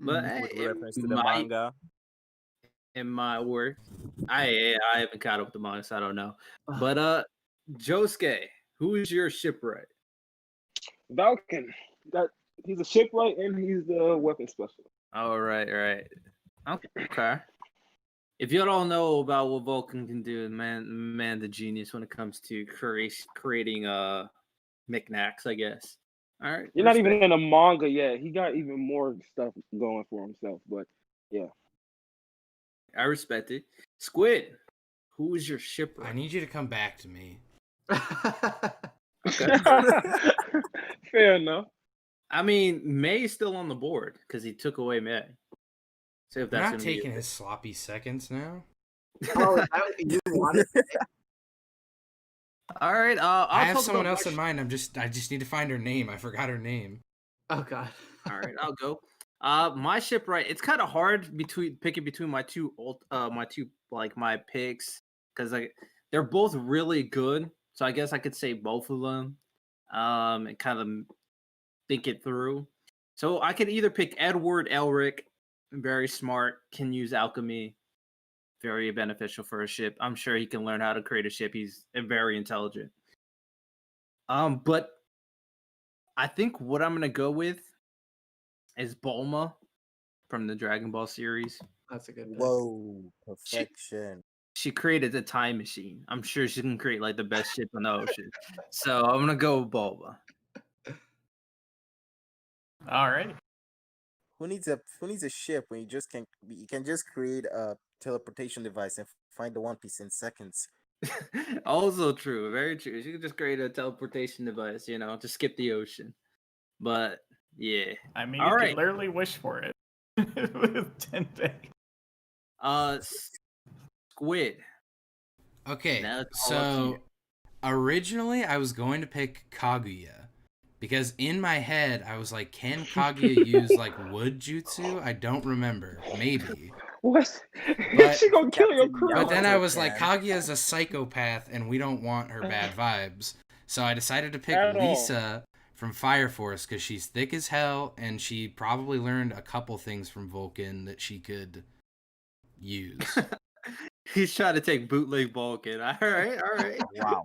But Mhm. With it reference to the might, manga. it might work. I haven't caught up with the manga, so I don't know. Ugh. But Josuke, who is your shipwright? Falcon. He's a shipwright and he's the weapon specialist. All right. Okay. If you don't know about what Vulcan can do, man, the genius when it comes to creating knickknacks, I guess. All right, You're not even respect. in a manga yet. He got even more stuff going for himself. But yeah. I respect it. Squid, who is your shipper? I need you to come back to me. Okay. Fair enough. I mean, May is still on the board because he took away May. So if You're that's not gonna be taking his sloppy seconds now. Oh, is that what you wanted? all right. I I'll have talk someone about else in mind. I just need to find her name. I forgot her name. Oh god. All right, I'll go. My shipwright. It's kind of hard picking between my two my picks because like they're both really good. So I guess I could say both of them. And kind of think it through. So I could either pick Edward Elric, very smart, can use alchemy, very beneficial for a ship. I'm sure he can learn how to create a ship. He's very intelligent. But I think what I'm gonna go with is Bulma from the Dragon Ball series. That's a good pick. Whoa, perfection. She created a time machine. I'm sure she can create like the best ship in the ocean. So I'm gonna go with Bulma. All right. Who needs a ship when you can just create a teleportation device and find the One Piece in seconds. Also true, very true. She could just create a teleportation device, to skip the ocean. But yeah. I mean, All you right. can literally wish for it with 10 days. Squid. Okay, Now it's all up to so you. originally I was going to pick Kaguya, Because in my head, I was like, can Kaguya use like wood jutsu? I don't remember. Maybe. What? But She gonna kill your Captain crew. But then I Yamato was like, can. Kaguya's a psychopath and we don't want her bad vibes. So I decided to pick At all. Lisa from Fire Force because she's thick as hell and she probably learned a couple things from Vulcan that she could use. He's trying to take bootleg Vulcan. All right. Wow.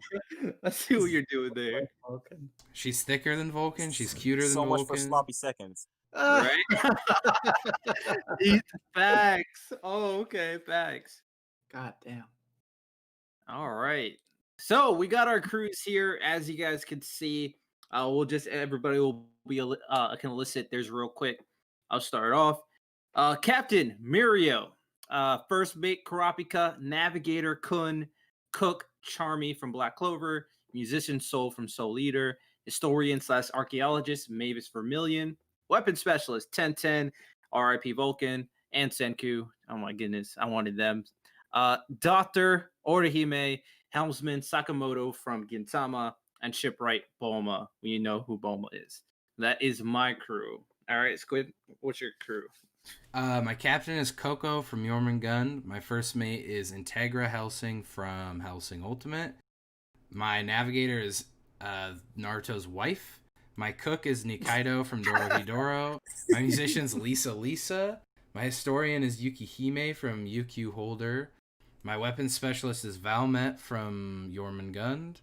Let's see what you're doing there. Vulcan. She's thicker than Vulcan. She's cuter than So much for Vulcan. sloppy seconds. Right? These facts. Oh, okay, facts. God damn. All right. So we got our crews here, as you guys can see. Everybody will be can elicit theirs real quick. I'll start off. Captain Mirio, first mate Karapika, Navigator Kun, cook Charmy from Black Clover, musician Soul from Soul Eater, historian / archaeologist Mavis Vermillion, weapon specialist 1010, R.I.P. Vulcan, and Senku. Oh my goodness, I wanted them. Dr. Orihime, helmsman Sakamoto from Gintama, and shipwright Boma. You know who Boma is. That is my crew. All right, Squid, what's your crew? My captain is Coco from Jormungand. My first mate is Integra Helsing from Helsing Ultimate. My navigator is Naruto's wife. My cook is Nikaido from Dorohedoro. My musician's Lisa. My historian is Yukihime from UQ Holder. My weapons specialist is Valmet from Jormungand.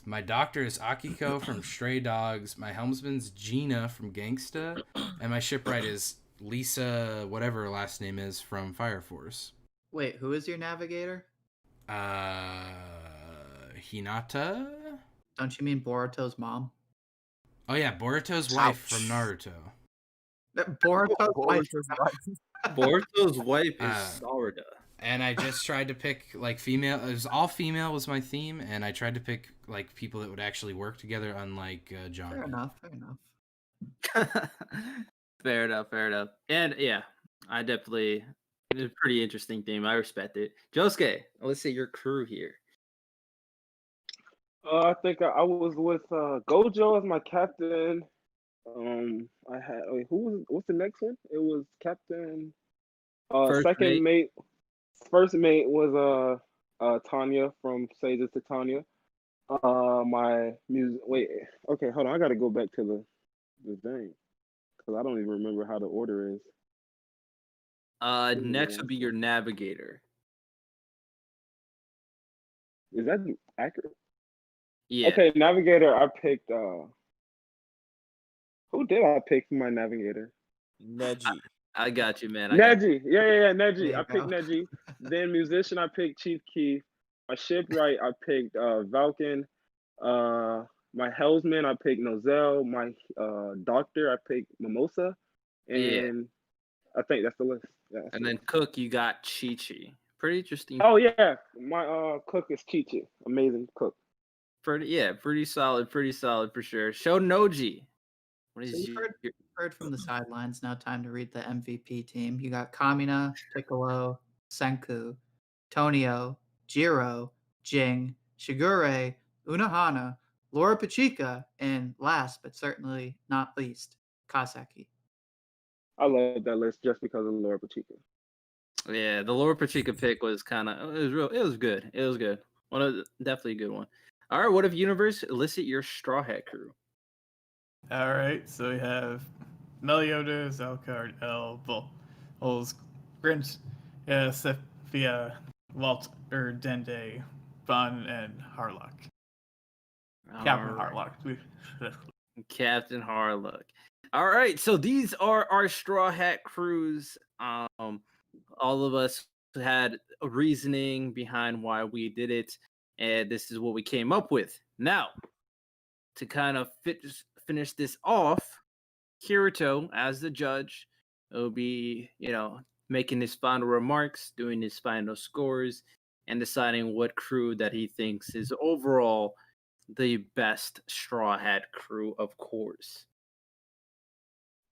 My doctor is Akiko from Stray Dogs. My helmsman's Gina from Gangsta. And my shipwright is Lisa, whatever her last name is, from Fire Force. Wait, who is your navigator? Hinata? Don't you mean Boruto's mom? Oh yeah, Boruto's wife from Naruto. Boruto's wife. Boruto's wife is Uh, Sarada. And I just tried to pick like female. It was all female was my theme, and I tried to pick like people that would actually work together, unlike John. Fair enough. Fair enough. And yeah, I definitely, it's a pretty interesting theme. I respect it. Josuke, let's see your crew here. I think I was with Gojo as my captain. I had what's the next one? It was Captain. Second mate. First mate was Tanya from Sages to Tanya. My music. Wait, okay, hold on. I gotta go back to the thing because I don't even remember how the order is. Next would be your navigator. Is that accurate? Yeah. Okay, navigator. I picked. Who did I pick for my navigator? Neji. I got you, man. Neji. Yeah, Neji. There you I picked go. Neji. Then musician, I picked Chief Keef. My shipwright, I picked Valken. My helmsman, I picked Nozel. My doctor, I picked Mimosa. And I think that's the list. Yeah, And then cook, you got Chi-Chi. Pretty interesting. Oh yeah, my cook is Chi-Chi. Amazing cook. Pretty solid for sure. Shonoji. What So is you've heard from the sidelines. Now time to read the MVP team. You got Kamina, Piccolo, Senku, Tonio, Jiro, Jing, Shigure, Unohana, Laura Pachika, and last but certainly not least, Kaseki. I love that list just because of Laura Pachika. Yeah, the Laura Pachika pick was it was good. Definitely a good one. All right, what if Universe elicit your Straw Hat crew? All right, so we have Meliodas, Elcard, El, Vols, Grinch, Sophia, Walter, Dende, Bun, and Harlock. Captain Harlock. Captain Harlock. All right, so these are our Straw Hat crews. All of us had a reasoning behind why we did it, and this is what we came up with. Now, to kind of finish this off, Kirito, as the judge, will be, making his final remarks, doing his final scores, and deciding what crew that he thinks is overall the best Straw Hat crew, of course.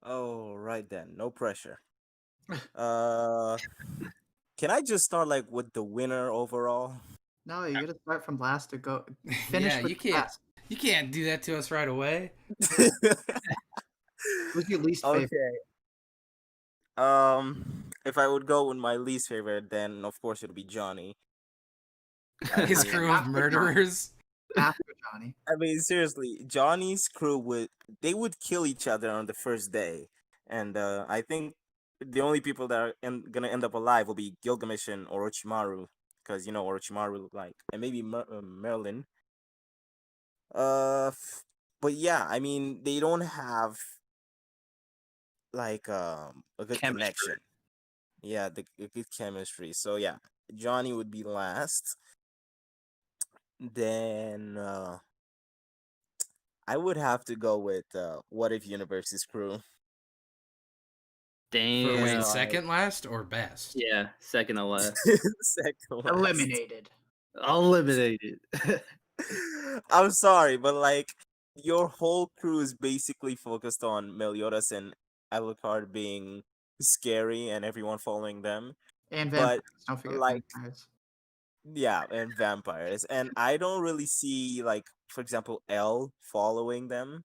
Oh, right then. No pressure. Can I just start with the winner overall? No, you gotta start from last to go finish. Yeah, with you can't. last. You can't do that to us right away. Who's your least favorite? Okay. If I would go with my least favorite, then of course it would be Johnny. I His mean, crew of murderers. After Johnny. seriously, Johnny's crew would kill each other on the first day, and I think the only people that are gonna end up alive will be Gilgamesh and Orochimaru, because Orochimaru, like, and maybe Merlin. But yeah, I mean, they don't have like a good Chemistry. connection. Yeah, a good chemistry. So yeah, Johnny would be last. Then I would have to go with What If Universe's crew. For Damn. wait, Yeah. second last or best? Yeah, second to last. Second last. Eliminated. Eliminated. I'm sorry, but like your whole crew is basically focused on Meliodas and Alucard being scary and everyone following them. And But vampires. Don't forget like, vampires. yeah, and vampires. And I don't really see, like, for example, L following them.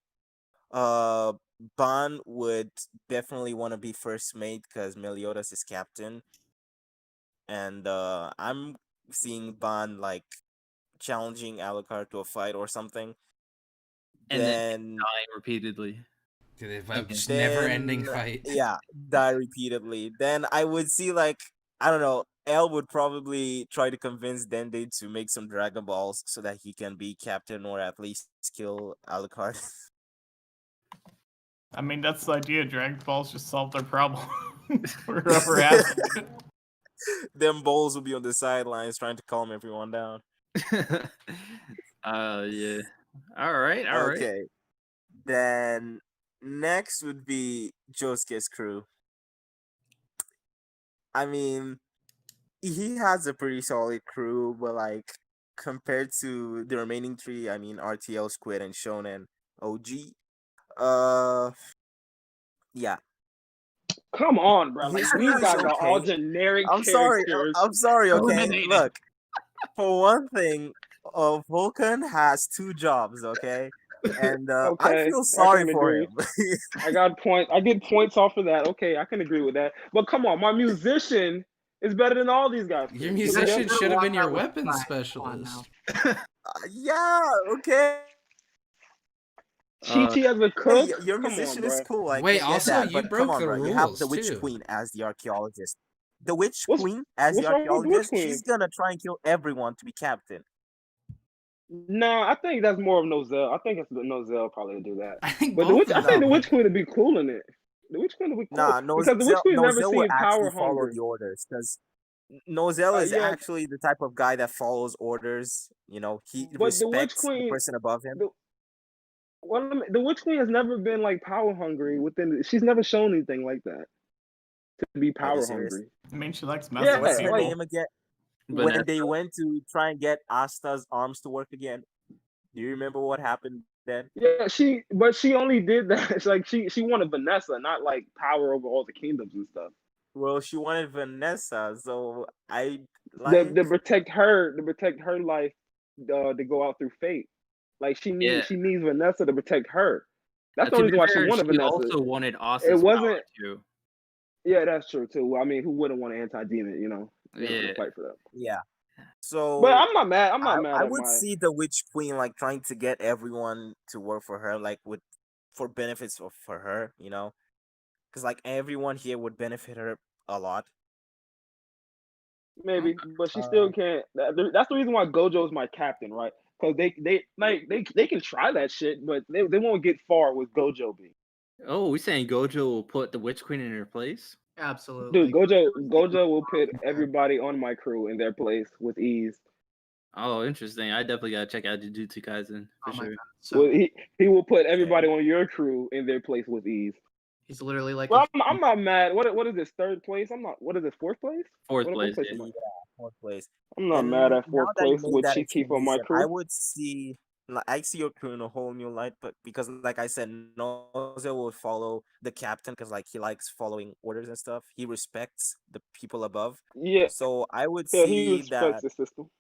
Uh Ban would definitely want to be first mate because Meliodas is captain. And I'm seeing Ban like challenging Alucard to a fight or something. And then Then dying repeatedly. Just never-ending then fight. yeah, die repeatedly. Then I would see, like, I don't know, L would probably try to convince Dende to make some Dragon Balls so that he can be captain or at least kill Alucard. I mean, that's the idea. Dragon Balls just solve their problem. For whoever has it. Them balls will be on the sidelines trying to calm everyone down. Yeah. All right. Okay. Then next would be Josuke's crew. I mean, he has a pretty solid crew, but like compared to the remaining three, I mean RTL, Squid, and Shonen OG, yeah, Come on, bro. Like his these crew is guys are all okay. generic I'm sorry. characters. I'm sorry. Okay, Eliminated. look. For one thing, Vulcan has two jobs. Okay, and I Okay, feel I sorry can for agree. him. I got points. I get points off of that. Okay, I can agree with that. But come on, my musician is better than all these guys. Your You musician get- should have been your Walk out with weapons five. Come on specialist. now. Yeah. Okay. Chi-Chi as a Hey, cook. your Come on, musician is bro. cool. I Wait, get also, that, you but come broke on, the bro. You have the rules, Witch too. Queen as the archaeologist. The Witch What's Queen as the what's wrong with the Witch archaeologist. Queen? She's gonna try and kill everyone to be captain. No, I think that's more of Nozel. I think it's the Nozel probably to do that. I think But the both witch, of I them. think the No, Witch Queen would be cool in it. The Witch Queen would be cool nah, because the Witch Queen never Nozel will seemed actually power follow hungry. the orders because Nozel is Yeah, actually the type of guy that follows orders. He but the Witch respects the Queen, person above him. the the Witch Queen has never been like power hungry she's never shown anything like that to be Are you power serious? hungry. I mean, she likes Yeah, messing with What's her people. like name again? Vanessa. When they went to try and get Asta's arms to work again, do you remember what happened then? yeah, but she only did that. It's like she wanted Vanessa, not like power over all the kingdoms and stuff. Well, she wanted Vanessa, so I To, like. to protect her life, to go out through fate. Like Yeah. she needs Vanessa to protect her. That's the To only be reason why she fair, wanted she Vanessa. also wanted It Austin's power wasn't. too. Yeah, that's true too. I mean, who wouldn't want an anti-demon? Yeah. To fight for them. Yeah. But So I'm not mad. I'm not mad I at would my. see the Witch Queen like trying to get everyone to work for her, like for benefits for her, because like everyone here would benefit her a lot. Maybe, but she Uh, still can't. That's the reason why Gojo is my captain, right? Because they can try that shit, but they won't get far with Gojo being. Oh, we saying Gojo will put the Witch Queen in her place? Absolutely. Dude, Gojo will put everybody on my crew in their place with ease. Oh, interesting. I definitely gotta check out Jujutsu Kaisen for Oh my sure. god. So Well, he will put everybody on your crew in their place with ease. he's literally like Well, I'm not mad. What is this, third place? I'm not. What is this, fourth place? Fourth What place. place Yeah. am I? yeah, fourth place. I'm not And mad at now fourth that you place made with that Chief on my explanation, I crew. would see, like, I see your crew in a whole new light, but because, like I said, Noze will follow the captain because, like, he likes following orders and stuff. He respects the people above. Yeah, So I would yeah, he see respects that. the system.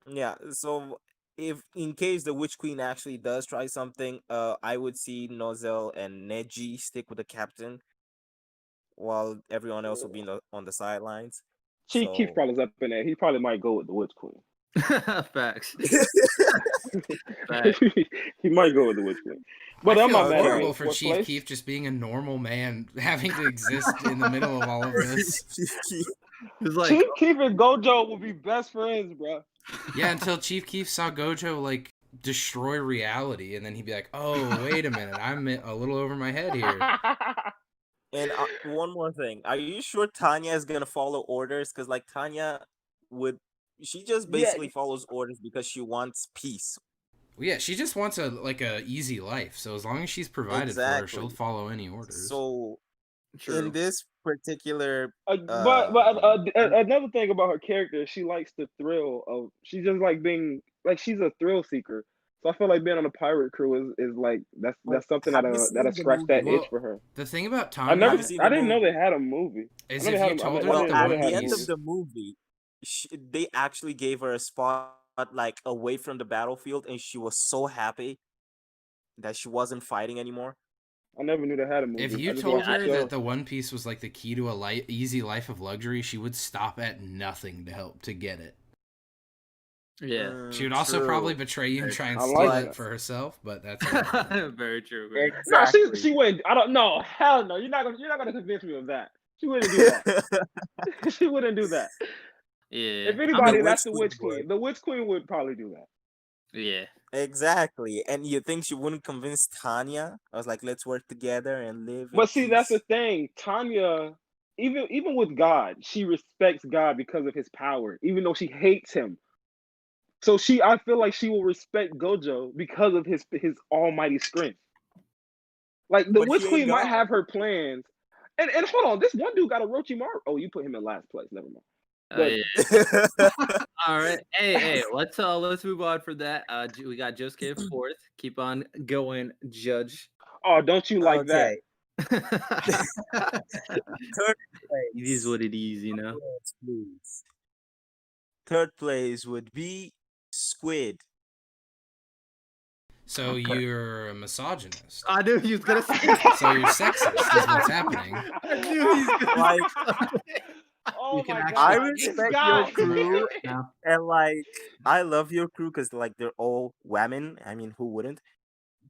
Yeah. So if in case the Witch Queen actually does try something, I would see Nozel and Neji stick with the captain, while everyone else will be on the sidelines. Chief Keef So probably's up in there. He probably might go with the Witch Queen. Facts. He might go with the Witch Queen. I But I'm feel not mad at horrible it. for What Chief place? Keef just being a normal man having to exist in the middle of all of this. Chief Keef. It's like, Chief Keef and Gojo will be best friends, bro. Yeah, until Chief Keef saw Gojo like destroy reality, and then he'd be like, "Oh, wait a minute, I'm a little over my head here." And one more thing, are you sure Tanya is gonna follow orders? Because like Tanya would, she just Yeah. basically follows orders because she wants peace. Well, yeah, she just wants a easy life. So as long as she's provided for her, she'll Exactly. follow any orders. So true. in this particular, Another thing about her character, she likes the thrill of. She's just like being like she's a thrill seeker. So I feel like being on a pirate crew is like that's something have you that'll seen the scratch that movie? itch for her. The thing about I Tanya never, you seen I the didn't know movie? they had a movie. is I know if they you had a- told I her Well, that the know at they One had the a end Piece, of the movie, they actually gave her a spot like away from the battlefield, and she was so happy that she wasn't fighting anymore. I never knew they had a movie. if I you just told watched the her show. that the One Piece was like the key to a easy life of luxury, she would stop at nothing to help to get it. Yeah. She would also True. probably betray you and try and I steal like it that. for herself, but that's another thing. Very true. Very true. No, Exactly. she wouldn't. I don't know. Hell no. You're not gonna convince me of that. She wouldn't do that. She wouldn't do that. Yeah. If anybody, The that's the Witch Witch Queen Queen. The Witch Queen would probably do that. Yeah. Exactly. And you think she wouldn't convince Tanya? I was like, let's work together and live in But see, that's the peace. thing. Tanya, even with God, she respects God because of his power, even though she hates him. So I feel like she will respect Gojo because of his almighty strength. Like the But Witch he ain't Queen might God. have her plans. And hold on, this one dude got a Orochimaru. Oh, you put him in last place. Never mind. But Yeah. All right. Hey, let's move on from that. We got Josuke fourth. Keep on going, Judge. oh, don't you like Okay. It Third place. is what it is, you know. Yes, please. Third place would be Squid. So you're a misogynist. I knew he was gonna say. So you're sexist is what's happening. I knew he was gonna Like, oh You can my actually- god, I this respect guy. your crew, No. and like I love your crew because like they're all women. I mean, who wouldn't?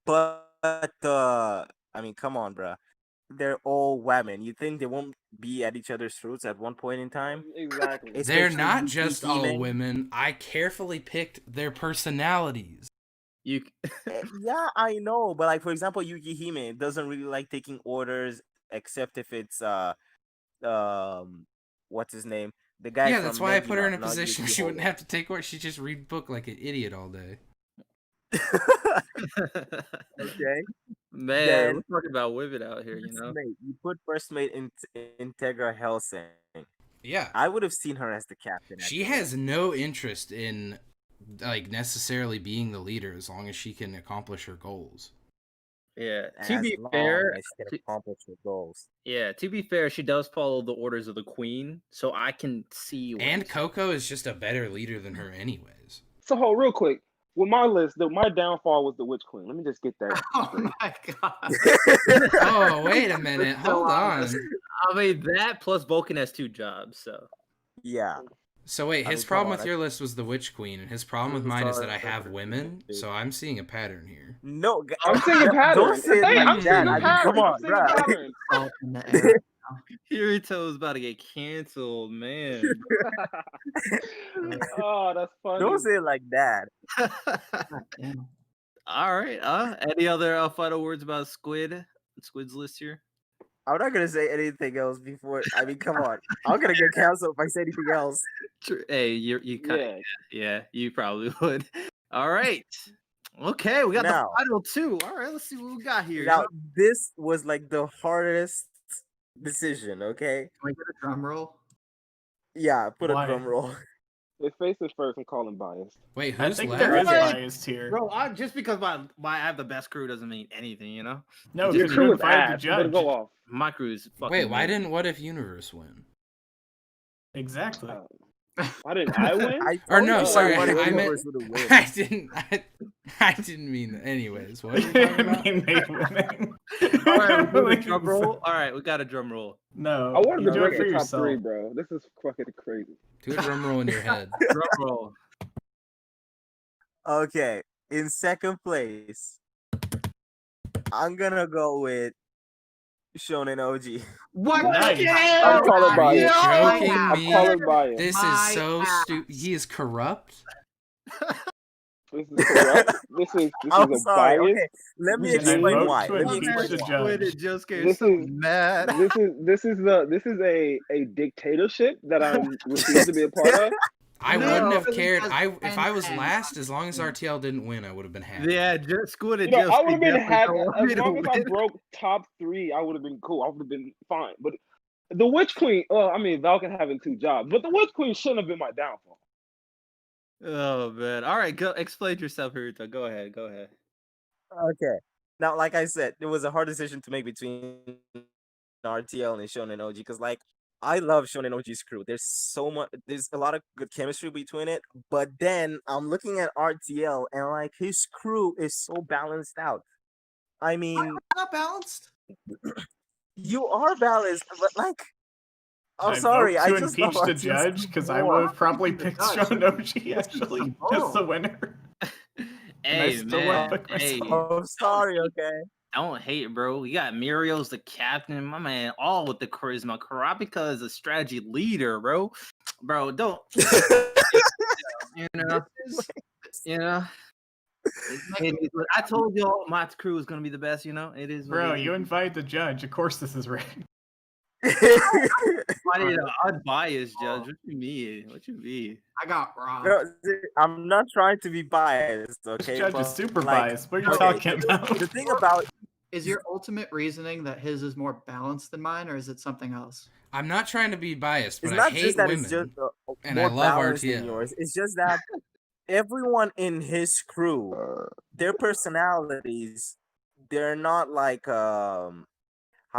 But I mean, come on, bruh. They're all women. You think they won't be at each other's throats at one point in time? Exactly. They're Especially not Yuki just all Hime. women. I carefully picked their personalities. You. Yeah, I know, but like for example, Yuki Hime doesn't really like taking orders except if it's what's his name? The guy Yeah, from that's why I put her in a Negima, not position where Yuki she wouldn't Hime. have to take orders. She'd just read book like an idiot all day. Okay. Man, Then we're talking about women out here, you First know. mate, you put first mate in Integra Helsing. Yeah. I would have seen her as the captain. She actually. has no interest in like necessarily being the leader as long as she can accomplish her goals. Yeah. As To be long fair, as she can accomplish her goals. she does follow the orders of the queen, so I can see. What And he's- Coco is just a better leader than her anyways. So hold real quick. With my list, my downfall was the Witch Queen. Let me just get that. Oh straight. my god. Oh, wait a minute. Hold on. I mean, that plus Vulcan has 2 jobs, so. Yeah. So wait, I his mean, come problem on, with your list was the Witch Queen, and his problem with Who's mine is that sorry? I have women, so I'm seeing a pattern here. No, I'm seeing a pattern. Don't say it like I'm seeing that. a I mean, pattern. come on, I'm seeing a bruh. pattern. Salt in the air. Kirito's about to get canceled, man. Oh, that's funny. Don't say it like that. Damn. All right. Any other final words about Squid's list here? I'm not gonna say anything else before. I mean, come on. I'm gonna get canceled if I say anything else. Hey, you kind of, Yeah. yeah, you probably would. All right. Okay, we got Now- the final 2. All right, let's see what we got here. Now, this was like the hardest decision. Okay. Can we get a drum roll? Yeah, put Why? a drum roll. His face is first and calling biased. Wait, I who's think left? there is What? bias here. Bro, just because I have the best crew doesn't mean anything, you know. No, Your because crew you're is invited to ass. You better judge. go off. My crew is fucking. Wait, why amazing. didn't What If Universe win? Exactly. Why didn't I win? I Or told no, you sorry, one of I the meant universe would win. I didn't mean that. Anyways, what are we I talking about? mean, they winning. All right, we do a Like, drum roll. All right, we got a drum roll. No, I wanted you to do break it for the top yourself. 3, bro. This is fucking crazy. Do a drum roll in your head. Drum roll. Okay, in second place, I'm gonna go with Shonen OG. What? Nice. I'm calling Are you bias. joking I'm me? calling bias. This is so stupid. He is corrupt. This is corrupt. This is I'm a sorry. bias. Okay, let me This is- explain vote why. to Let me impeach explain the why. judge. Josuke This is- mad. This is a dictatorship that I'm refused to be a part of. I No, wouldn't have really cared. has If I was 10 last, as long as RTL didn't win, I would have been happy. Yeah, just Squid and You know, I would Josuke have been definitely happy don't want as me to long as I win. broke top 3. I would have been cool. I would have been fine. But the Witch Queen. Well, I mean, Valken having 2 jobs, but the Witch Queen shouldn't have been my downfall. Oh man! All right, go explain yourself, Hiruto. Go ahead. Okay. Now, like I said, it was a hard decision to make between RTL and Shonen OG because, like, I love Shonen OG's crew. There's a lot of good chemistry between it. But then I'm looking at RTL and, like, his crew is so balanced out. I mean, Not balanced. you are balanced, but, like, I'm I sorry, vote I to just impeach love the RTL's judge crew because I more. would have probably the picked judge. Sean Oji actually as the winner. Hey still man, pick hey, myself. I'm sorry, okay? don't hate, bro. You got Muriel's the captain, my man, all with the charisma. Karapika is a strategy leader, bro. Bro, don't you know? You know. I told y'all my crew is gonna be the best. You know, it is. Bro, you invite the judge. Of course, this is rigged. Unbiased judge. What you mean? I got robbed. No, I'm not trying to be biased, This okay? judge but, is super like, biased. What are you okay, talking about? The thing about Is your ultimate reasoning that his is more balanced than mine, or is it something else? I'm not trying to be biased, but it's I not hate just that women. it's just and more I love balanced than RTL. yours. It's just that everyone in his crew, their personalities, they're not like how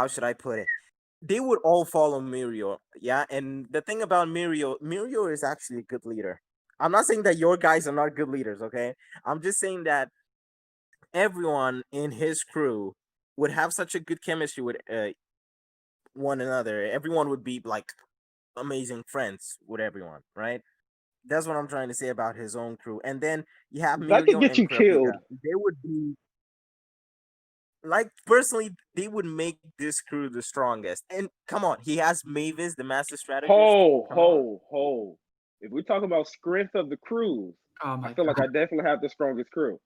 should I put it? They would all follow Mirio, yeah. And the thing about Mirio is actually a good leader. I'm not saying that your guys are not good leaders, okay? I'm just saying that everyone in his crew would have such a good chemistry with one another. Everyone would be like amazing friends with everyone, right? That's what I'm trying to say about his own crew. And then you have That could Mirio get and you killed. Kurapika. They would be like personally, they would make this crew the strongest. And come on, he has Mavis, the master strategist. Come on. Ho. If we talk about strength of the crews, Oh my I feel like I definitely have the strongest crew.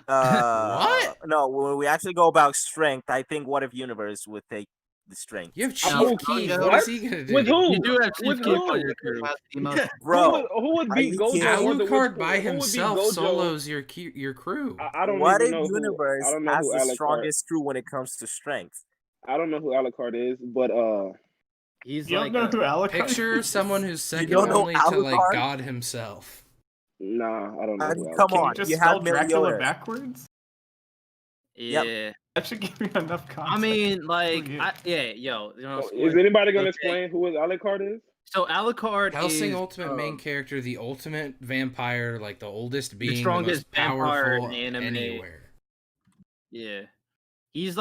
What? No, when we actually go about strength, I think What If Universe would take the strength. You have I'm Chief Keef. Gojo. What is he gonna do? With who? You do have With Chief Keef who? on your crew. Has the most- Bro, Who would beat are you Gojo or the Witch Alucard by Queen? Who would beat himself Gojo? solos your crew. I don't What even If know who. Universe I don't know has who the Alucard. strongest crew when it comes to strength? I don't know who Alucard is, but He's You like don't know who Alucard Picture is? someone who's second don't know only to like Alucard? God himself. nah, I don't know I who mean, Alucard come Can on, you just you spell have Dracula Meliodas. backwards? yeah. That should give you enough context. I mean, like, you. you know, is. Squid, Is anybody gonna okay. explain who Alucard is? So Alucard Hellsing is ultimate main character, the ultimate vampire, like the oldest being, the strongest most vampire powerful in anime. anywhere. Yeah, he's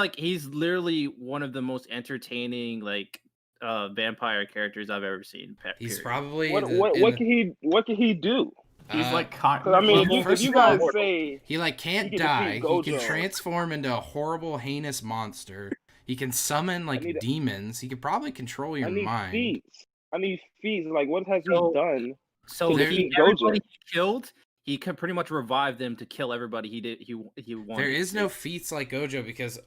literally one of the most entertaining like vampire characters I've ever seen. He's period. probably What can he do? He's like Because I mean, Well, if first you of all, guys say he like can't he can die. defeat He can Gojo. transform into a horrible, heinous monster. He can summon like need- demons. He could probably control your I need mind. feats. Like what has So- he done? So There- he everybody he killed, he can pretty much revive them to kill everybody he wanted. There is no feats like Gojo because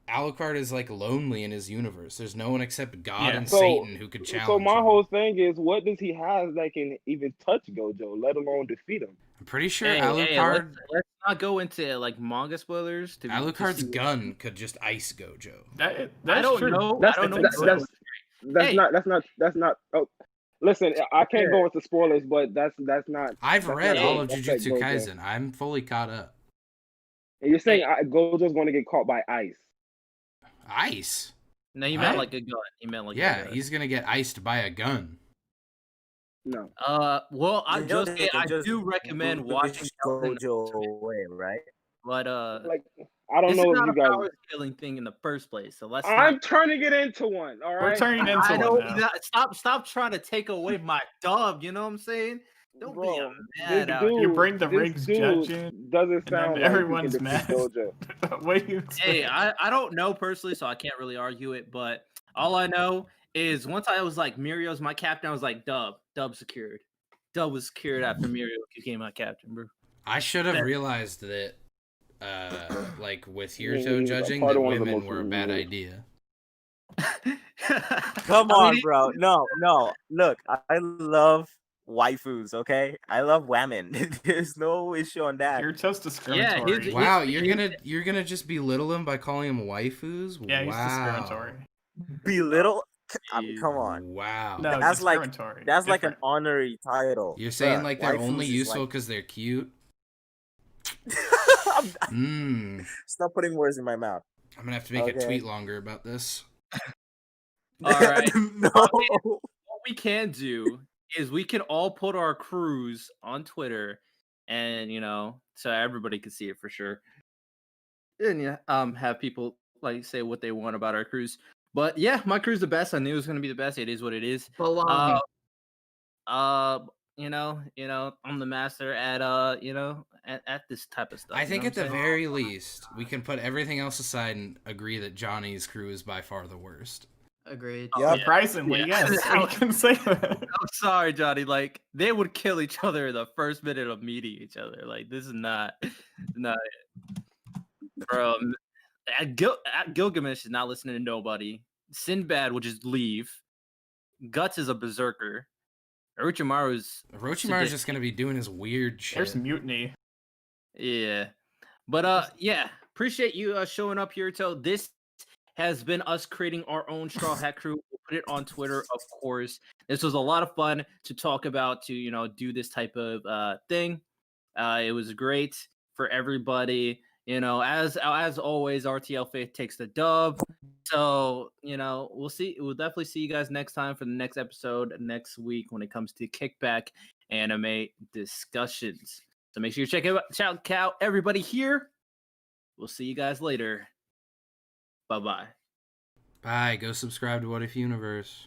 Alucard is like lonely in his universe. There's no one except God Yeah. and So- Satan who could challenge So my him. whole thing is, what does he have that can even touch Gojo, let alone defeat him? I'm pretty sure Hey, Alucard. let's not go into like manga spoilers. Alucard's gun could just ice Gojo. That's I don't true. know. That's- I don't know. that's- Hey. That's not. Oh, listen, I can't go into spoilers, but that's not. I've that's read not all gonna of affect Jujutsu Gojo. Kaisen. I'm fully caught up. And you're saying Gojo's going to get caught by ice? Ice? No, he What? meant like a gun. He meant like a Yeah, gun. he's gonna get iced by a gun. No. Well, I You know just they I just do recommend watching wish Delta Gojo Ultimate, away, right? but Like, I don't this is know if not you a guys. power scaling thing in the first place, so let's not. I'm turning it into one. All We're right, turning into I one don't. now. Stop trying to take away my dub. You know what I'm saying? Don't be bro. a This mad out here. You dude, bring the this rigs dude judging, doesn't and then sound like he can everyone's defeat mad. Gojo. What do you Hey, say? I don't know personally, so I can't really argue it. But all I know is once I was like, Mirio's my captain, I was like, Dub secured. Dub was secured after Mirio became my captain, bro. I should have That- realized that, like with Yeah, Hirto he's judging, part that of one of the women most were a bad revered. idea. Come I on, mean, bro. No, no. Look, I love waifus, okay? I love women. There's no issue on that. You're just Yeah, discriminatory. Wow, he's- you're gonna just belittle him by calling him waifus? Yeah, he's Wow. discriminatory. Belittle? He's- Come on. Wow. No, That's like discriminatory. that's like an Different. honorary title. You're saying Bruh, like they're waifus only is useful like- because they're cute? I'm- Stop putting words in my mouth. I'm gonna have to make a Okay. tweet longer about this. all right. No. What we can do is we can all put our crews on Twitter, and so everybody can see it for sure. And have people like say what they want about our crews. But yeah, my crew's the best. I knew it was gonna be the best. It is what it is. Baloney. I'm the master at at this type of stuff. I you think know at what the I'm saying? very least, we can put everything else aside and agree that Johnny's crew is by far the worst. Agreed. Yep. Surprisingly, Yeah. yes, we can say that. I'm sorry, Johnny. Like they would kill each other in the first minute of meeting each other. Like this is not it. Bro. Gilgamesh is not listening to nobody. Sinbad will just leave. Guts is a berserker. Orochimaru's Orochimaru's just gonna be doing his weird shit. There's mutiny. yeah. But yeah, appreciate you showing up here. So this has been us creating our own Straw Hat Crew. We'll put it on Twitter, of course. This was a lot of fun to talk about, to do this type of thing. It was great for everybody. As always, RTL Faith takes the dub. So, we'll see. We'll definitely see you guys next time for the next episode next week when it comes to Kickback anime discussions. So make sure you check out everybody here. We'll see you guys later. Bye-bye. Bye. Go subscribe to What If Universe.